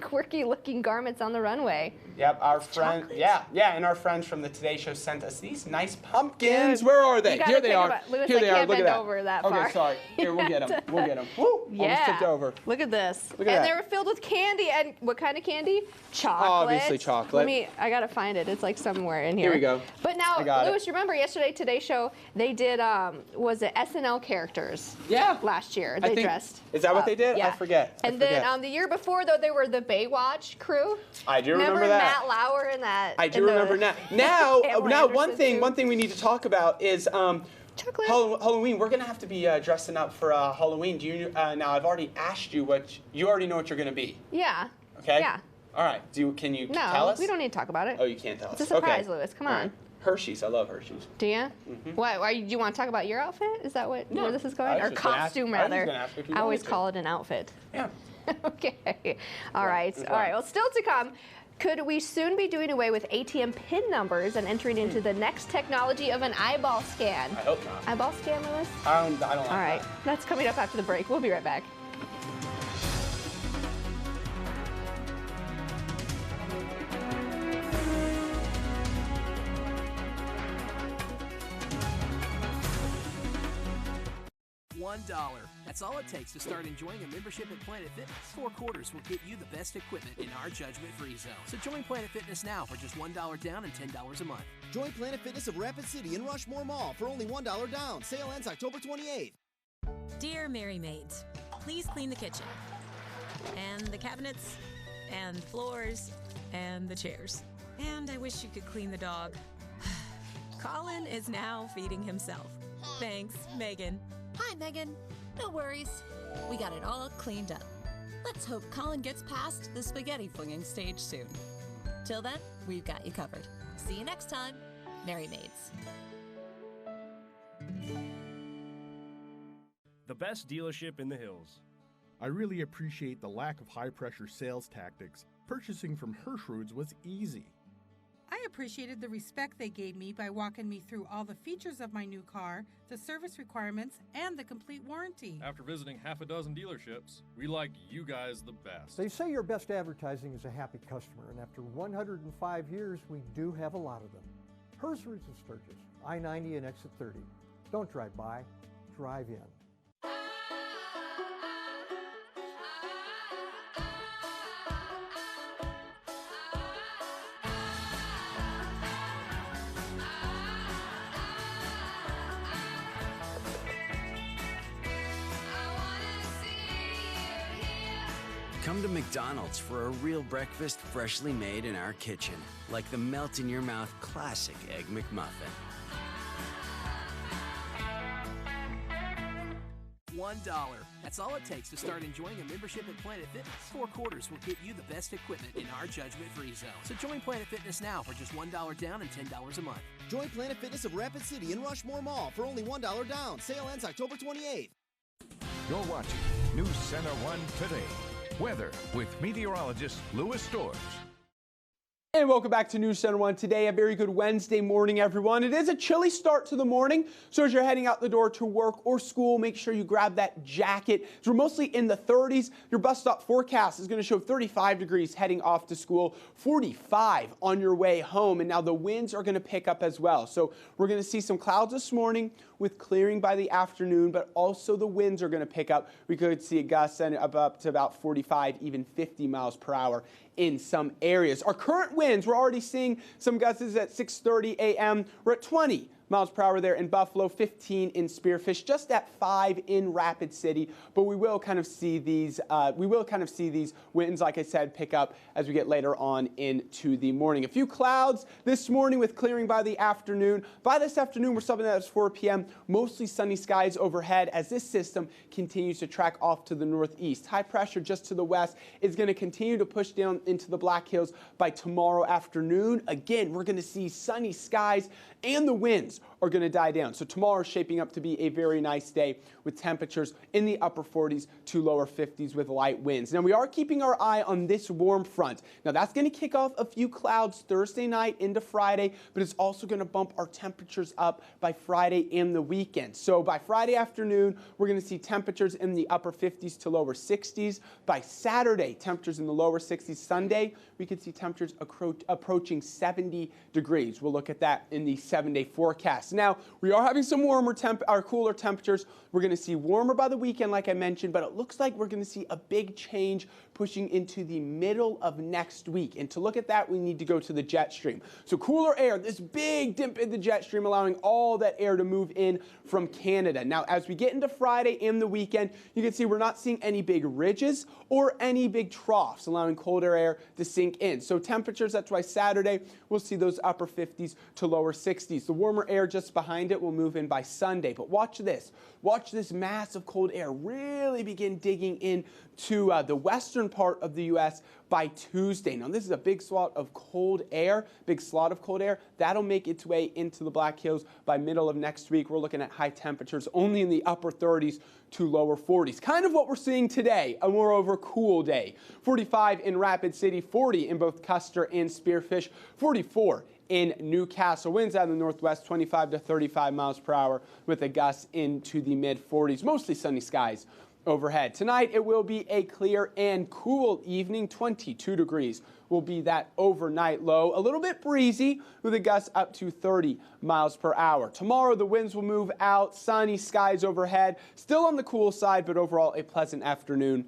quirky-looking garments on the runway. Yep, our friend, and our friends from the Today Show sent us these nice pumpkins. Where are they? Here they are. Lewis, Here they are. Look at that. Over that okay, far. sorry. Here, we'll get them. We'll get them. Woo! Almost tipped over. Look at this. Look at that. And they were filled with candy. And what kind of candy? Chocolate. Obviously chocolate. I gotta find it. It's like somewhere in here. Here we go. But now, Lewis, you remember yesterday Today Show? They did was it SNL characters? Yeah. Last year they dressed. Is that what they did? Yeah. I forget. And then the year before though, they were the Baywatch crew. I do remember that. Matt Lauer and that. I do remember now. Now, one thing we need to talk about is Halloween. We're gonna have to be dressing up for Halloween. Do you now? I've already asked you what you already know what you're gonna be. Yeah. Okay. Yeah. All right. Can you tell us? No, we don't need to talk about it. Oh, you can't tell us. It's a surprise, okay. Lewis. Come on. Right. Hershey's. I love Hershey's. Do you? Mm-hmm. Why? Do you want to talk about your outfit? Is that where this is going? Or I costume, was rather? gonna ask if you I always wanted to. call it an outfit. Yeah. Okay. All right. All right. Well, still to come. Could we soon be doing away with ATM PIN numbers and entering into the next technology of an eyeball scan? I hope not. Eyeball scan, Lewis? I don't like All right. That's coming up after the break. We'll be right back. $1. That's all it takes to start enjoying a membership at Planet Fitness. 4 quarters will get you the best equipment in our judgment-free zone. So join Planet Fitness now for just $1 down and $10 a month. Join Planet Fitness of Rapid City in Rushmore Mall for only $1 down. Sale ends October 28th. Dear Mary Maids, please clean the kitchen. And the cabinets. And floors. And the chairs. And I wish you could clean the dog. Colin is now feeding himself. Thanks, Megan. Hi, Megan. No worries. We got it all cleaned up. Let's hope Colin gets past the spaghetti flinging stage soon. Till then, we've got you covered. See you next time. Mary Maids. The best dealership in the hills. I really appreciate the lack of high-pressure sales tactics. Purchasing from Hirschroods was easy. I appreciated the respect they gave me by walking me through all the features of my new car, the service requirements, and the complete warranty. After visiting half a dozen dealerships, we like you guys the best. They say your best advertising is a happy customer, and after 105 years, we do have a lot of them. Hirschroods of Sturgis, I-90 and exit 30. Don't drive by, drive in. Come to McDonald's for a real breakfast freshly made in our kitchen, like the melt-in-your-mouth classic Egg McMuffin. $1. That's all it takes to start enjoying a membership at Planet Fitness. 4 quarters will get you the best equipment in our judgment-free zone. So join Planet Fitness now for just $1 down and $10 a month. Join Planet Fitness of Rapid City in Rushmore Mall for only $1 down. Sale ends October 28th. You're watching News Center 1 Today. Weather with meteorologist Louis Storrs. And welcome back to NC1 Today. A very good Wednesday morning, everyone. It is a chilly start to the morning, so as you're heading out the door to work or school, make sure you grab that jacket. So we're mostly in the 30s. Your bus stop forecast is going to show 35 degrees heading off to school, 45 on your way home, and now the winds are going to pick up as well. So we're going to see some clouds this morning with clearing by the afternoon, but also the winds are going to pick up. We could see a gust up to about 45, even 50 miles per hour in some areas. Our current winds, we're already seeing some gusts at 6:30 a.m. We're at 20 miles per hour there in Buffalo, 15 in Spearfish, just at 5 in Rapid City. But we will kind of see these winds, like I said, pick up as we get later on into the morning. A few clouds this morning with clearing by the afternoon. By this afternoon, we're stopping at 4 p.m. Mostly sunny skies overhead as this system continues to track off to the northeast. High pressure just to the west is going to continue to push down into the Black Hills by tomorrow afternoon. Again, we're going to see sunny skies and the winds are going to die down. So tomorrow is shaping up to be a very nice day with temperatures in the upper 40s to lower 50s with light winds. Now we are keeping our eye on this warm front. Now that's going to kick off a few clouds Thursday night into Friday, but it's also going to bump our temperatures up by Friday and the weekend. So by Friday afternoon, we're going to see temperatures in the upper 50s to lower 60s. By Saturday, temperatures in the lower 60s. Sunday, we could see temperatures approaching 70 degrees. We'll look at that in the 7-day forecast. Now, we are having some cooler temperatures. We're going to see warmer by the weekend, like I mentioned, but it looks like we're going to see a big change pushing into the middle of next week. And to look at that, we need to go to the jet stream. So cooler air, this big dip in the jet stream, allowing all that air to move in from Canada. Now, as we get into Friday and the weekend, you can see we're not seeing any big ridges or any big troughs, allowing colder air to sink in. So temperatures, that's why Saturday, we'll see those upper 50s to lower 60s. The warmer air just behind it will move in by Sunday. But watch this. Watch this mass of cold air really begin digging into the western part of the U.S. by Tuesday. Now, this is a big slot of cold air, That'll make its way into the Black Hills by middle of next week. We're looking at high temperatures only in the upper 30s to lower 40s. Kind of what we're seeing today, a moreover cool day. 45 in Rapid City, 40 in both Custer and Spearfish, 44 in Newcastle. Winds out of the northwest, 25 to 35 miles per hour with a gust into the mid-40s. Mostly sunny skies overhead. Tonight, it will be a clear and cool evening. 22 degrees will be that overnight low. A little bit breezy with a gust up to 30 miles per hour. Tomorrow, the winds will move out. Sunny skies overhead. Still on the cool side, but overall a pleasant afternoon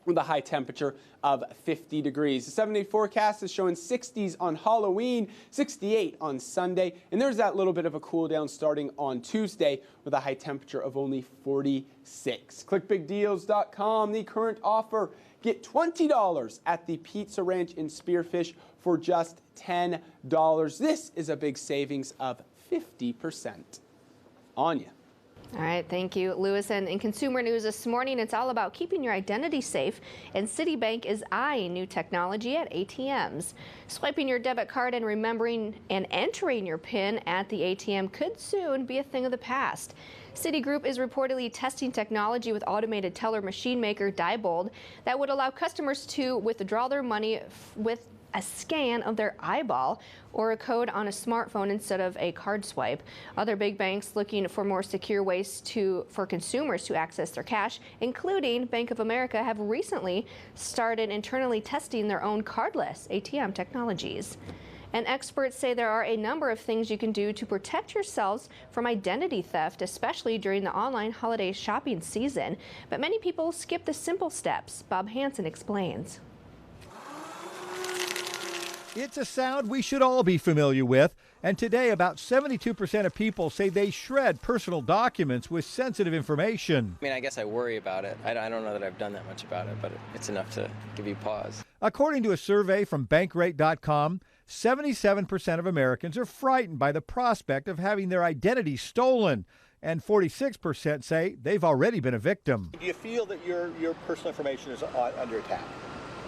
with a high temperature of 50 degrees. The 7-day forecast is showing 60s on Halloween, 68 on Sunday, and there's that little bit of a cool down starting on Tuesday with a high temperature of only 46. ClickBigDeals.com, the current offer. Get $20 at the Pizza Ranch in Spearfish for just $10. This is a big savings of 50%. Anya. All right, thank you, Lewis. And in consumer news this morning, it's all about keeping your identity safe, and Citibank is eyeing new technology at ATMs. Swiping your debit card and remembering and entering your PIN at the ATM could soon be a thing of the past. Citigroup is reportedly testing technology with automated teller machine maker Diebold that would allow customers to withdraw their money with a scan of their eyeball or a code on a smartphone instead of a card swipe. Other big banks looking for more secure ways for consumers to access their cash, including Bank of America, have recently started internally testing their own cardless ATM technologies. And experts say there are a number of things you can do to protect yourselves from identity theft, especially during the online holiday shopping season. But many people skip the simple steps. Bob Hansen explains. It's a sound we should all be familiar with, and today about 72% of people say they shred personal documents with sensitive information. I mean, I guess I worry about it. I don't know that I've done that much about it, but it's enough to give you pause. According to a survey from Bankrate.com, 77% of Americans are frightened by the prospect of having their identity stolen, and 46% say they've already been a victim. Do you feel that your personal information is under attack?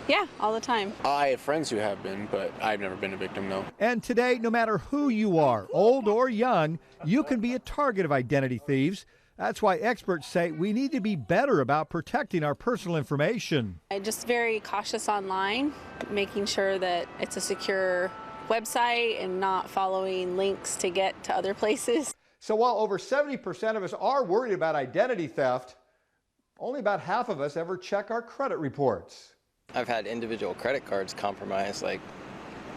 Yeah, all the time. I have friends who have been, but I've never been a victim, no. And today, no matter who you are, old or young, you can be a target of identity thieves. That's why experts say we need to be better about protecting our personal information. I'm just very cautious online, making sure that it's a secure website and not following links to get to other places. So while over 70% of us are worried about identity theft, only about half of us ever check our credit reports. I've had individual credit cards compromised, it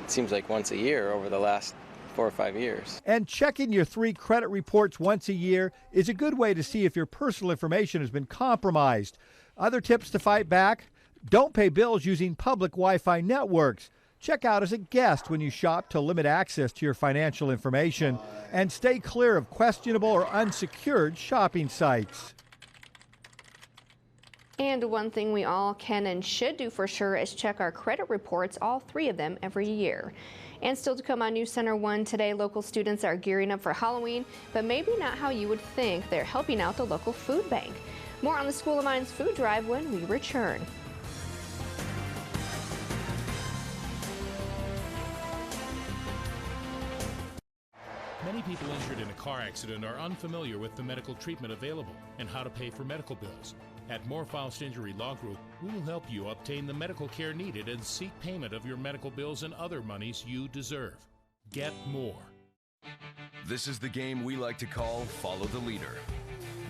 seems like once a year over the last 4 or 5 years. And checking your 3 credit reports once a year is a good way to see if your personal information has been compromised. Other tips to fight back: don't pay bills using public Wi-Fi networks. Check out as a guest when you shop to limit access to your financial information. And stay clear of questionable or unsecured shopping sites. And one thing we all can and should do for sure is check our credit reports, all 3 of them, every year. And still to come on News Center 1 today, local students are gearing up for Halloween, but maybe not how you would think. They're helping out the local food bank. More on the School of Mines food drive when we return. Many people injured in a car accident are unfamiliar with the medical treatment available and how to pay for medical bills. At Moore-Faust Injury Law Group, we will help you obtain the medical care needed and seek payment of your medical bills and other monies you deserve. Get more. This is the game we like to call Follow the Leader.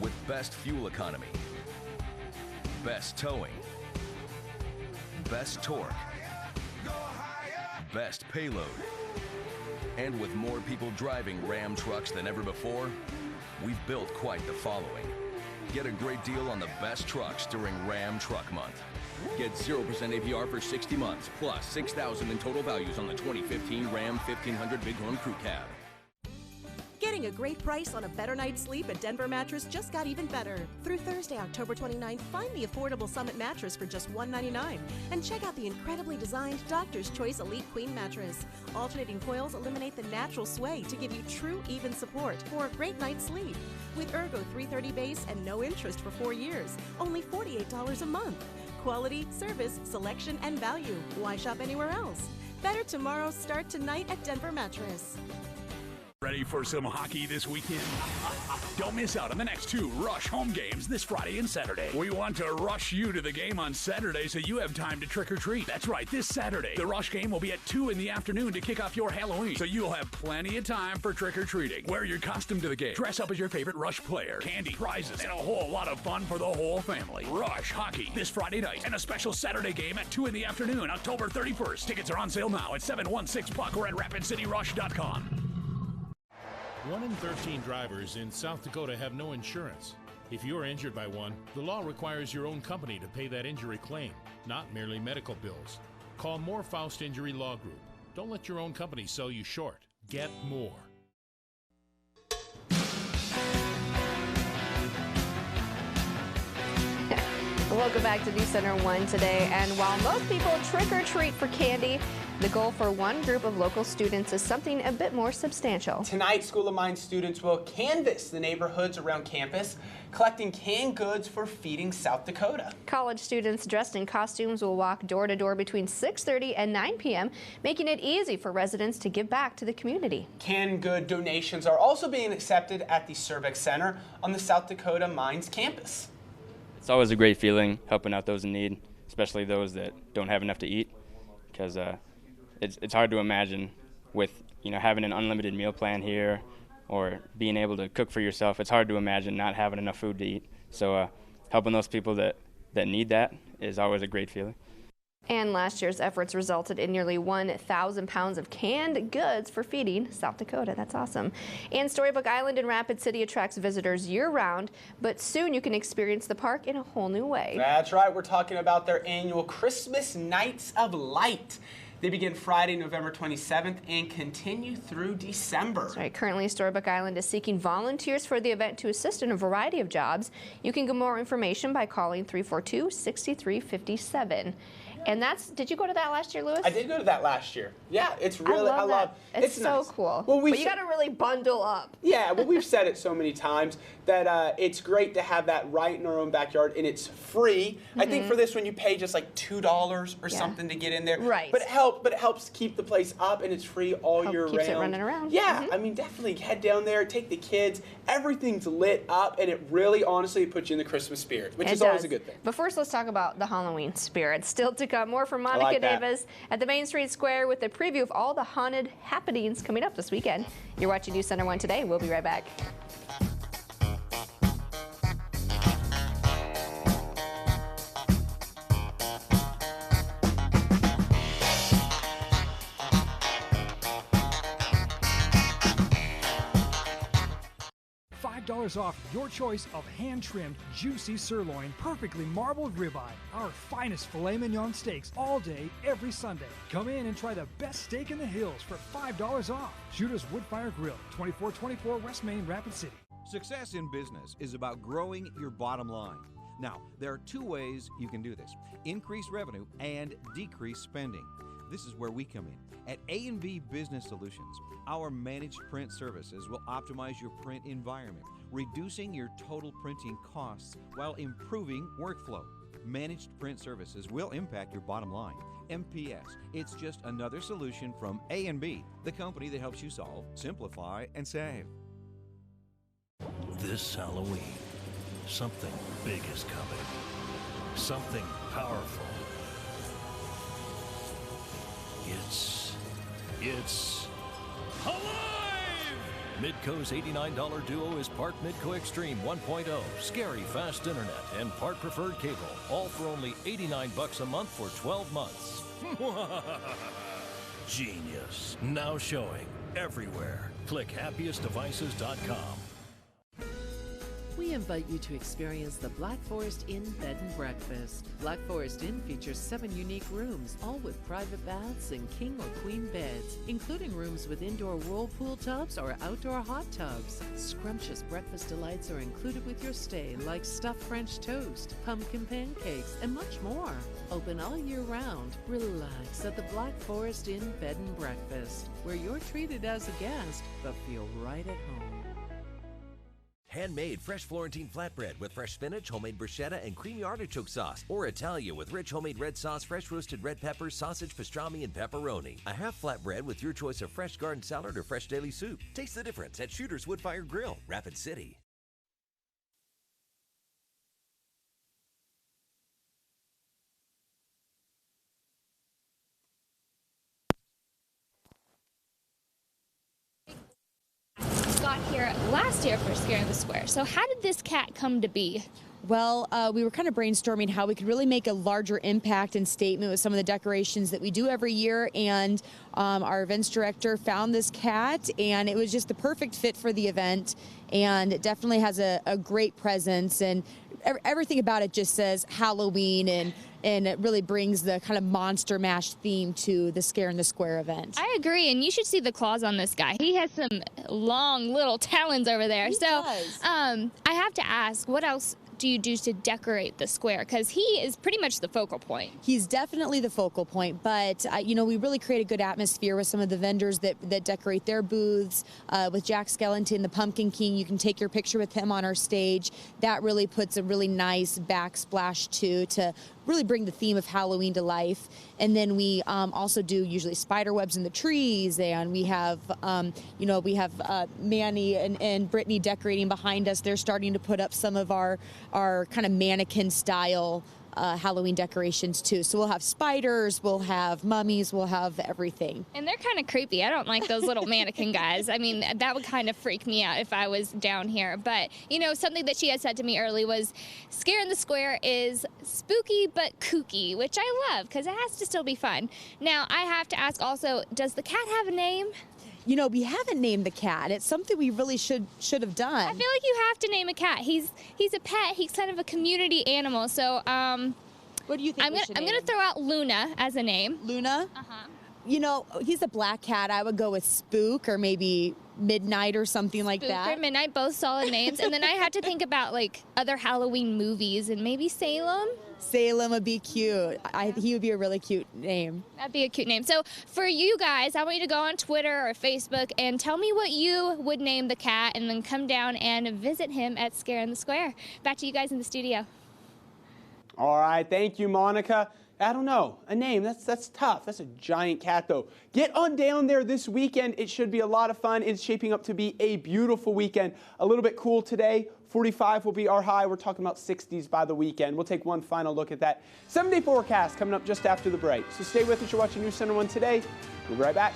With best fuel economy, best towing, best torque, best payload, and with more people driving Ram trucks than ever before, we've built quite the following. Get a great deal on the best trucks during Ram Truck Month. Get 0% APR for 60 months, plus $6,000 in total values on the 2015 Ram 1500 Bighorn Crew Cab. Getting a great price on a better night's sleep at Denver Mattress just got even better. Through Thursday, October 29th, find the affordable Summit mattress for just $199. And check out the incredibly designed Doctor's Choice Elite Queen mattress. Alternating coils eliminate the natural sway to give you true even support for a great night's sleep. With Ergo 330 base and no interest for 4 years, only $48 a month. Quality, service, selection, and value. Why shop anywhere else? Better tomorrow, start tonight at Denver Mattress. Ready for some hockey this weekend? Don't miss out on the next 2 Rush home games this Friday and Saturday. We want to rush you to the game on Saturday so you have time to trick or treat. That's right, this Saturday, the Rush game will be at 2 in the afternoon to kick off your Halloween, so you'll have plenty of time for trick or treating. Wear your costume to the game, dress up as your favorite Rush player, candy, prizes, and a whole lot of fun for the whole family. Rush hockey this Friday night and a special Saturday game at 2 in the afternoon, October 31st. Tickets are on sale now at 716 Puck or at RapidCityRush.com. 1 in 13 drivers in South Dakota have no insurance. If you are injured by one, the law requires your own company to pay that injury claim, not merely medical bills. Call Moore-Faust Injury Law Group. Don't let your own company sell you short. Get more. Welcome back to News Center 1 today. And while most people trick or treat for candy, the goal for one group of local students is something a bit more substantial. Tonight, School of Mines students will canvass the neighborhoods around campus, collecting canned goods for Feeding South Dakota. College students dressed in costumes will walk door to door between 6:30 and 9 p.m., making it easy for residents to give back to the community. Canned good donations are also being accepted at the Cervix Center on the South Dakota Mines campus. It's always a great feeling helping out those in need, especially those that don't have enough to eat, because it's hard to imagine with having an unlimited meal plan here or being able to cook for yourself. It's hard to imagine not having enough food to eat. So helping those people that need that is always a great feeling. And last year's efforts resulted in nearly 1,000 pounds of canned goods for Feeding South Dakota. That's awesome. And Storybook Island in Rapid City attracts visitors year-round, but soon you can experience the park in a whole new way. That's right. We're talking about their annual Christmas Nights of Light. They begin Friday, November 27th and continue through December. That's right. Currently, Storybook Island is seeking volunteers for the event to assist in a variety of jobs. You can get more information by calling 342-6357. And did you go to that last year, Lewis? I did go to that last year. Yeah, it's really, I love It's so nice. cool. Well, but you got to really bundle up. Yeah, well, we've said it so many times that it's great to have that right in our own backyard, and it's free. I think for this one you pay just like $2 or something to get in there. Right. But it helps keep the place up, and it's free all year round. Keeps it running around. Yeah, I mean, definitely head down there, take the kids. Everything's lit up, and it really, honestly, puts you in the Christmas spirit, which is always a good thing. But first, let's talk about the Halloween spirit. Still to come. More from Monica Davis at the Main Street Square with a preview of all the haunted happenings coming up this weekend. You're watching NC1 Today. We'll be right back. $5 off your choice of hand-trimmed, juicy sirloin, perfectly marbled ribeye. Our finest filet mignon steaks all day, every Sunday. Come in and try the best steak in the hills for $5 off. Shooter's Woodfire Grill, 2424 West Main, Rapid City. Success in business is about growing your bottom line. Now, there are two ways you can do this: increase revenue and decrease spending. This is where we come in. At A&B Business Solutions, our managed print services will optimize your print environment, reducing your total printing costs while improving workflow. Managed print services will impact your bottom line. MPS, it's just another solution from A&B, the company that helps you solve, simplify, and save. This Halloween, something big is coming. Something powerful. It's alive! Midco's $89 duo is part Midco Extreme 1.0, scary fast internet, and part preferred cable, all for only $89 a month for 12 months. Genius. Now showing everywhere. Click happiestdevices.com. We invite you to experience the Black Forest Inn Bed and Breakfast. Black Forest Inn features 7 unique rooms, all with private baths and king or queen beds, including rooms with indoor whirlpool tubs or outdoor hot tubs. Scrumptious breakfast delights are included with your stay, like stuffed French toast, pumpkin pancakes, and much more. Open all year round. Relax at the Black Forest Inn Bed and Breakfast, where you're treated as a guest, but feel right at home. Handmade fresh Florentine flatbread with fresh spinach, homemade bruschetta, and creamy artichoke sauce. Or Italia with rich homemade red sauce, fresh roasted red peppers, sausage, pastrami, and pepperoni. A half flatbread with your choice of fresh garden salad or fresh daily soup. Taste the difference at Shooter's Woodfire Grill, Rapid City. Got here last year for Scaring the Square. So how did this cat come to be? Well, we were kind of brainstorming how we could really make a larger impact and statement with some of the decorations that we do every year, and our events director found this cat, and it was just the perfect fit for the event, and it definitely has a great presence, and everything about it just says Halloween, and it really brings the kind of Monster Mash theme to the Scare in the Square event. I agree, and you should see the claws on this guy. He has some long little talons over there. He does. I have to ask, what else do you do to decorate the square? Because he is pretty much the focal point. He's definitely the focal point, but you know, we really create a good atmosphere with some of the vendors that decorate their booths. With Jack Skellington, the Pumpkin King, you can take your picture with him on our stage. That really puts a really nice backsplash to really bring the theme of Halloween to life. And then we also do usually spider webs in the trees, and we have Manny and Brittany decorating behind us. They're starting to put up some of our kind of mannequin style Halloween decorations too. So we'll have spiders, we'll have mummies, we'll have everything. And they're kind of creepy. I don't like those little mannequin guys. I mean, that would kind of freak me out if I was down here. But, you know, something that she had said to me early was Scare in the Square is spooky but kooky, which I love because it has to still be fun. Now, I have to ask also, does the cat have a name? You know, we haven't named the cat. It's something we really should have done. I feel like you have to name a cat. He's a pet. He's kind of a community animal. So, what do you think? I'm gonna throw out Luna as a name. Luna? You know, he's a black cat. I would go with Spook or maybe Midnight or something like Spook that. or Midnight, both solid names. And then I had to think about like other Halloween movies and maybe Salem. Salem would be cute. He would be a really cute name. That'd be a cute name. So for you guys, I want you to go on Twitter or Facebook and tell me what you would name the cat, and then come down and visit him at Scare in the Square. Back to you guys in the studio. All right, thank you, Monica. I don't know, a name, that's tough. That's a giant cat, though. Get on down there this weekend. It should be a lot of fun. It's shaping up to be a beautiful weekend. A little bit cool today. 45 will be our high. We're talking about 60s by the weekend. We'll take one final look at that 7-day forecast coming up just after the break. So stay with us. You're watching News Center 1 Today. We'll be right back.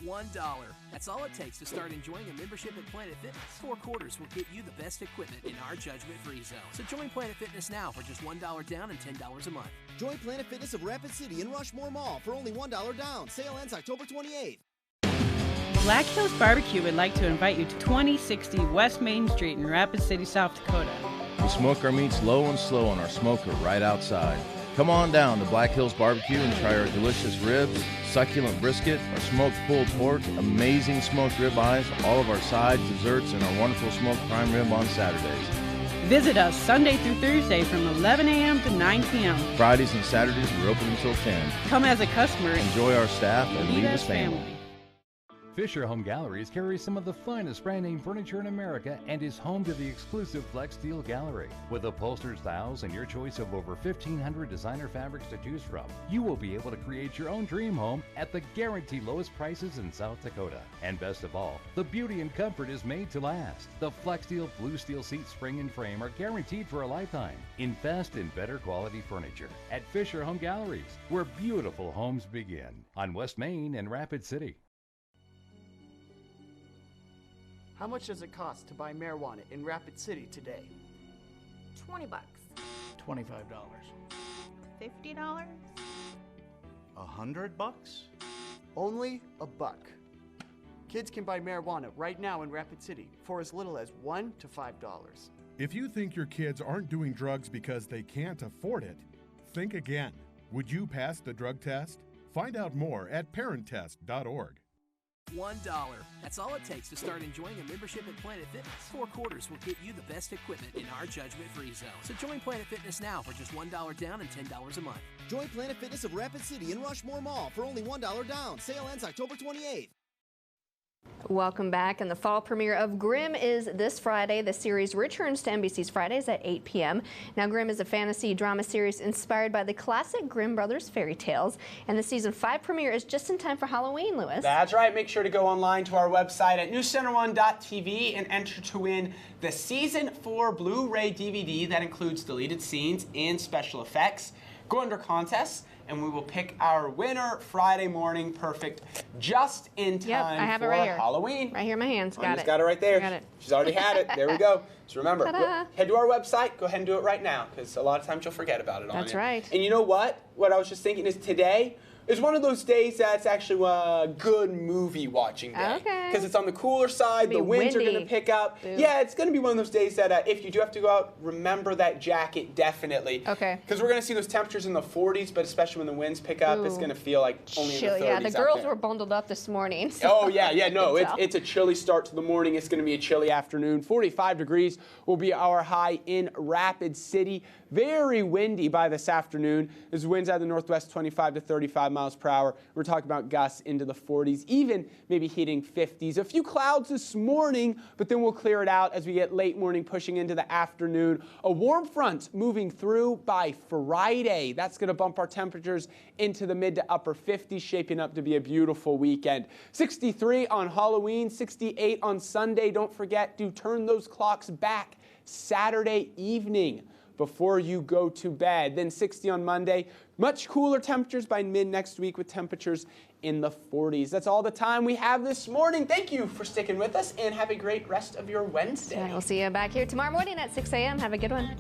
$1. That's all it takes to start enjoying a membership at Planet Fitness. 4 quarters will get you the best equipment in our judgment-free zone. So join Planet Fitness now for just $1 down and $10 a month. Join Planet Fitness of Rapid City in Rushmore Mall for only $1 down. Sale ends October 28th. Black Hills Barbecue would like to invite you to 2060 West Main Street in Rapid City, South Dakota. We smoke our meats low and slow on our smoker right outside. Come on down to Black Hills Barbecue and try our delicious ribs, succulent brisket, our smoked pulled pork, amazing smoked ribeyes, all of our sides, desserts, and our wonderful smoked prime rib on Saturdays. Visit us Sunday through Thursday from 11 a.m. to 9 p.m. Fridays and Saturdays, we're open until 10. Come as a customer. Enjoy our staff and leave as family. Fisher Home Galleries carries some of the finest brand name furniture in America and is home to the exclusive Flex Steel Gallery. With upholstered styles and your choice of over 1,500 designer fabrics to choose from, you will be able to create your own dream home at the guaranteed lowest prices in South Dakota. And best of all, the beauty and comfort is made to last. The Flex Steel Blue Steel seat spring and frame are guaranteed for a lifetime. Invest in better quality furniture at Fisher Home Galleries, where beautiful homes begin. On West Main and Rapid City. How much does it cost to buy marijuana in Rapid City today? $20. $25. $50. $100? Only $1. Kids can buy marijuana right now in Rapid City for as little as $1 to $5. If you think your kids aren't doing drugs because they can't afford it, think again. Would you pass the drug test? Find out more at parenttest.org. $1. That's all it takes to start enjoying a membership at Planet Fitness. 4 quarters will get you the best equipment in our judgment-free zone. So join Planet Fitness now for just $1 down and $10 a month. Join Planet Fitness of Rapid City in Rushmore Mall for only $1 down. Sale ends October 28th. Welcome back, and the fall premiere of Grimm is this Friday. The series returns to NBC's Fridays at 8 p.m. Now, Grimm is a fantasy drama series inspired by the classic Grimm Brothers fairy tales, and the season 5 premiere is just in time for Halloween, Lewis. That's right. Make sure to go online to our website at newscenter1.tv and enter to win the season 4 Blu-ray DVD that includes deleted scenes and special effects. Go under contests, and we will pick our winner Friday morning. Perfect. Just in time I have for it right here. Halloween. Right here in my hands. Got it. Got it right there. Got it. She's already had it. There we go. So remember, Ta-da. head to our website. Go ahead and do it right now, because a lot of times you'll forget about it. That's on right. And you know what? What I was just thinking is today is one of those days that's actually a good movie watching day. Okay. Because it's on the cooler side. It'll The be winds are windy. going to pick up. Boo. Yeah, it's going to be one of those days that if you do have to go out, remember that jacket definitely. Okay. Because we're going to see those temperatures in the 40s, but especially when the winds pick up, it's Ooh. going to feel like only in the 30s. Yeah, the out girls there. were bundled up this morning. So Oh, yeah, no, you can tell. it's a chilly start to the morning. It's going to be a chilly afternoon. 45 degrees will be our high in Rapid City. Very windy by this afternoon. There's winds out of the northwest 25 to 35 miles per hour. We're talking about gusts into the 40s, even maybe hitting 50s. A few clouds this morning, but then we'll clear it out as we get late morning pushing into the afternoon. A warm front moving through by Friday. That's going to bump our temperatures into the mid to upper 50s, shaping up to be a beautiful weekend. 63 on Halloween, 68 on Sunday. Don't forget to turn those clocks back Saturday evening before you go to bed. Then 60 on Monday. Much cooler temperatures by mid next week with temperatures in the 40s. That's all the time we have this morning. Thank you for sticking with us, and have a great rest of your Wednesday. We'll see you back here tomorrow morning at 6 a.m. Have a good one.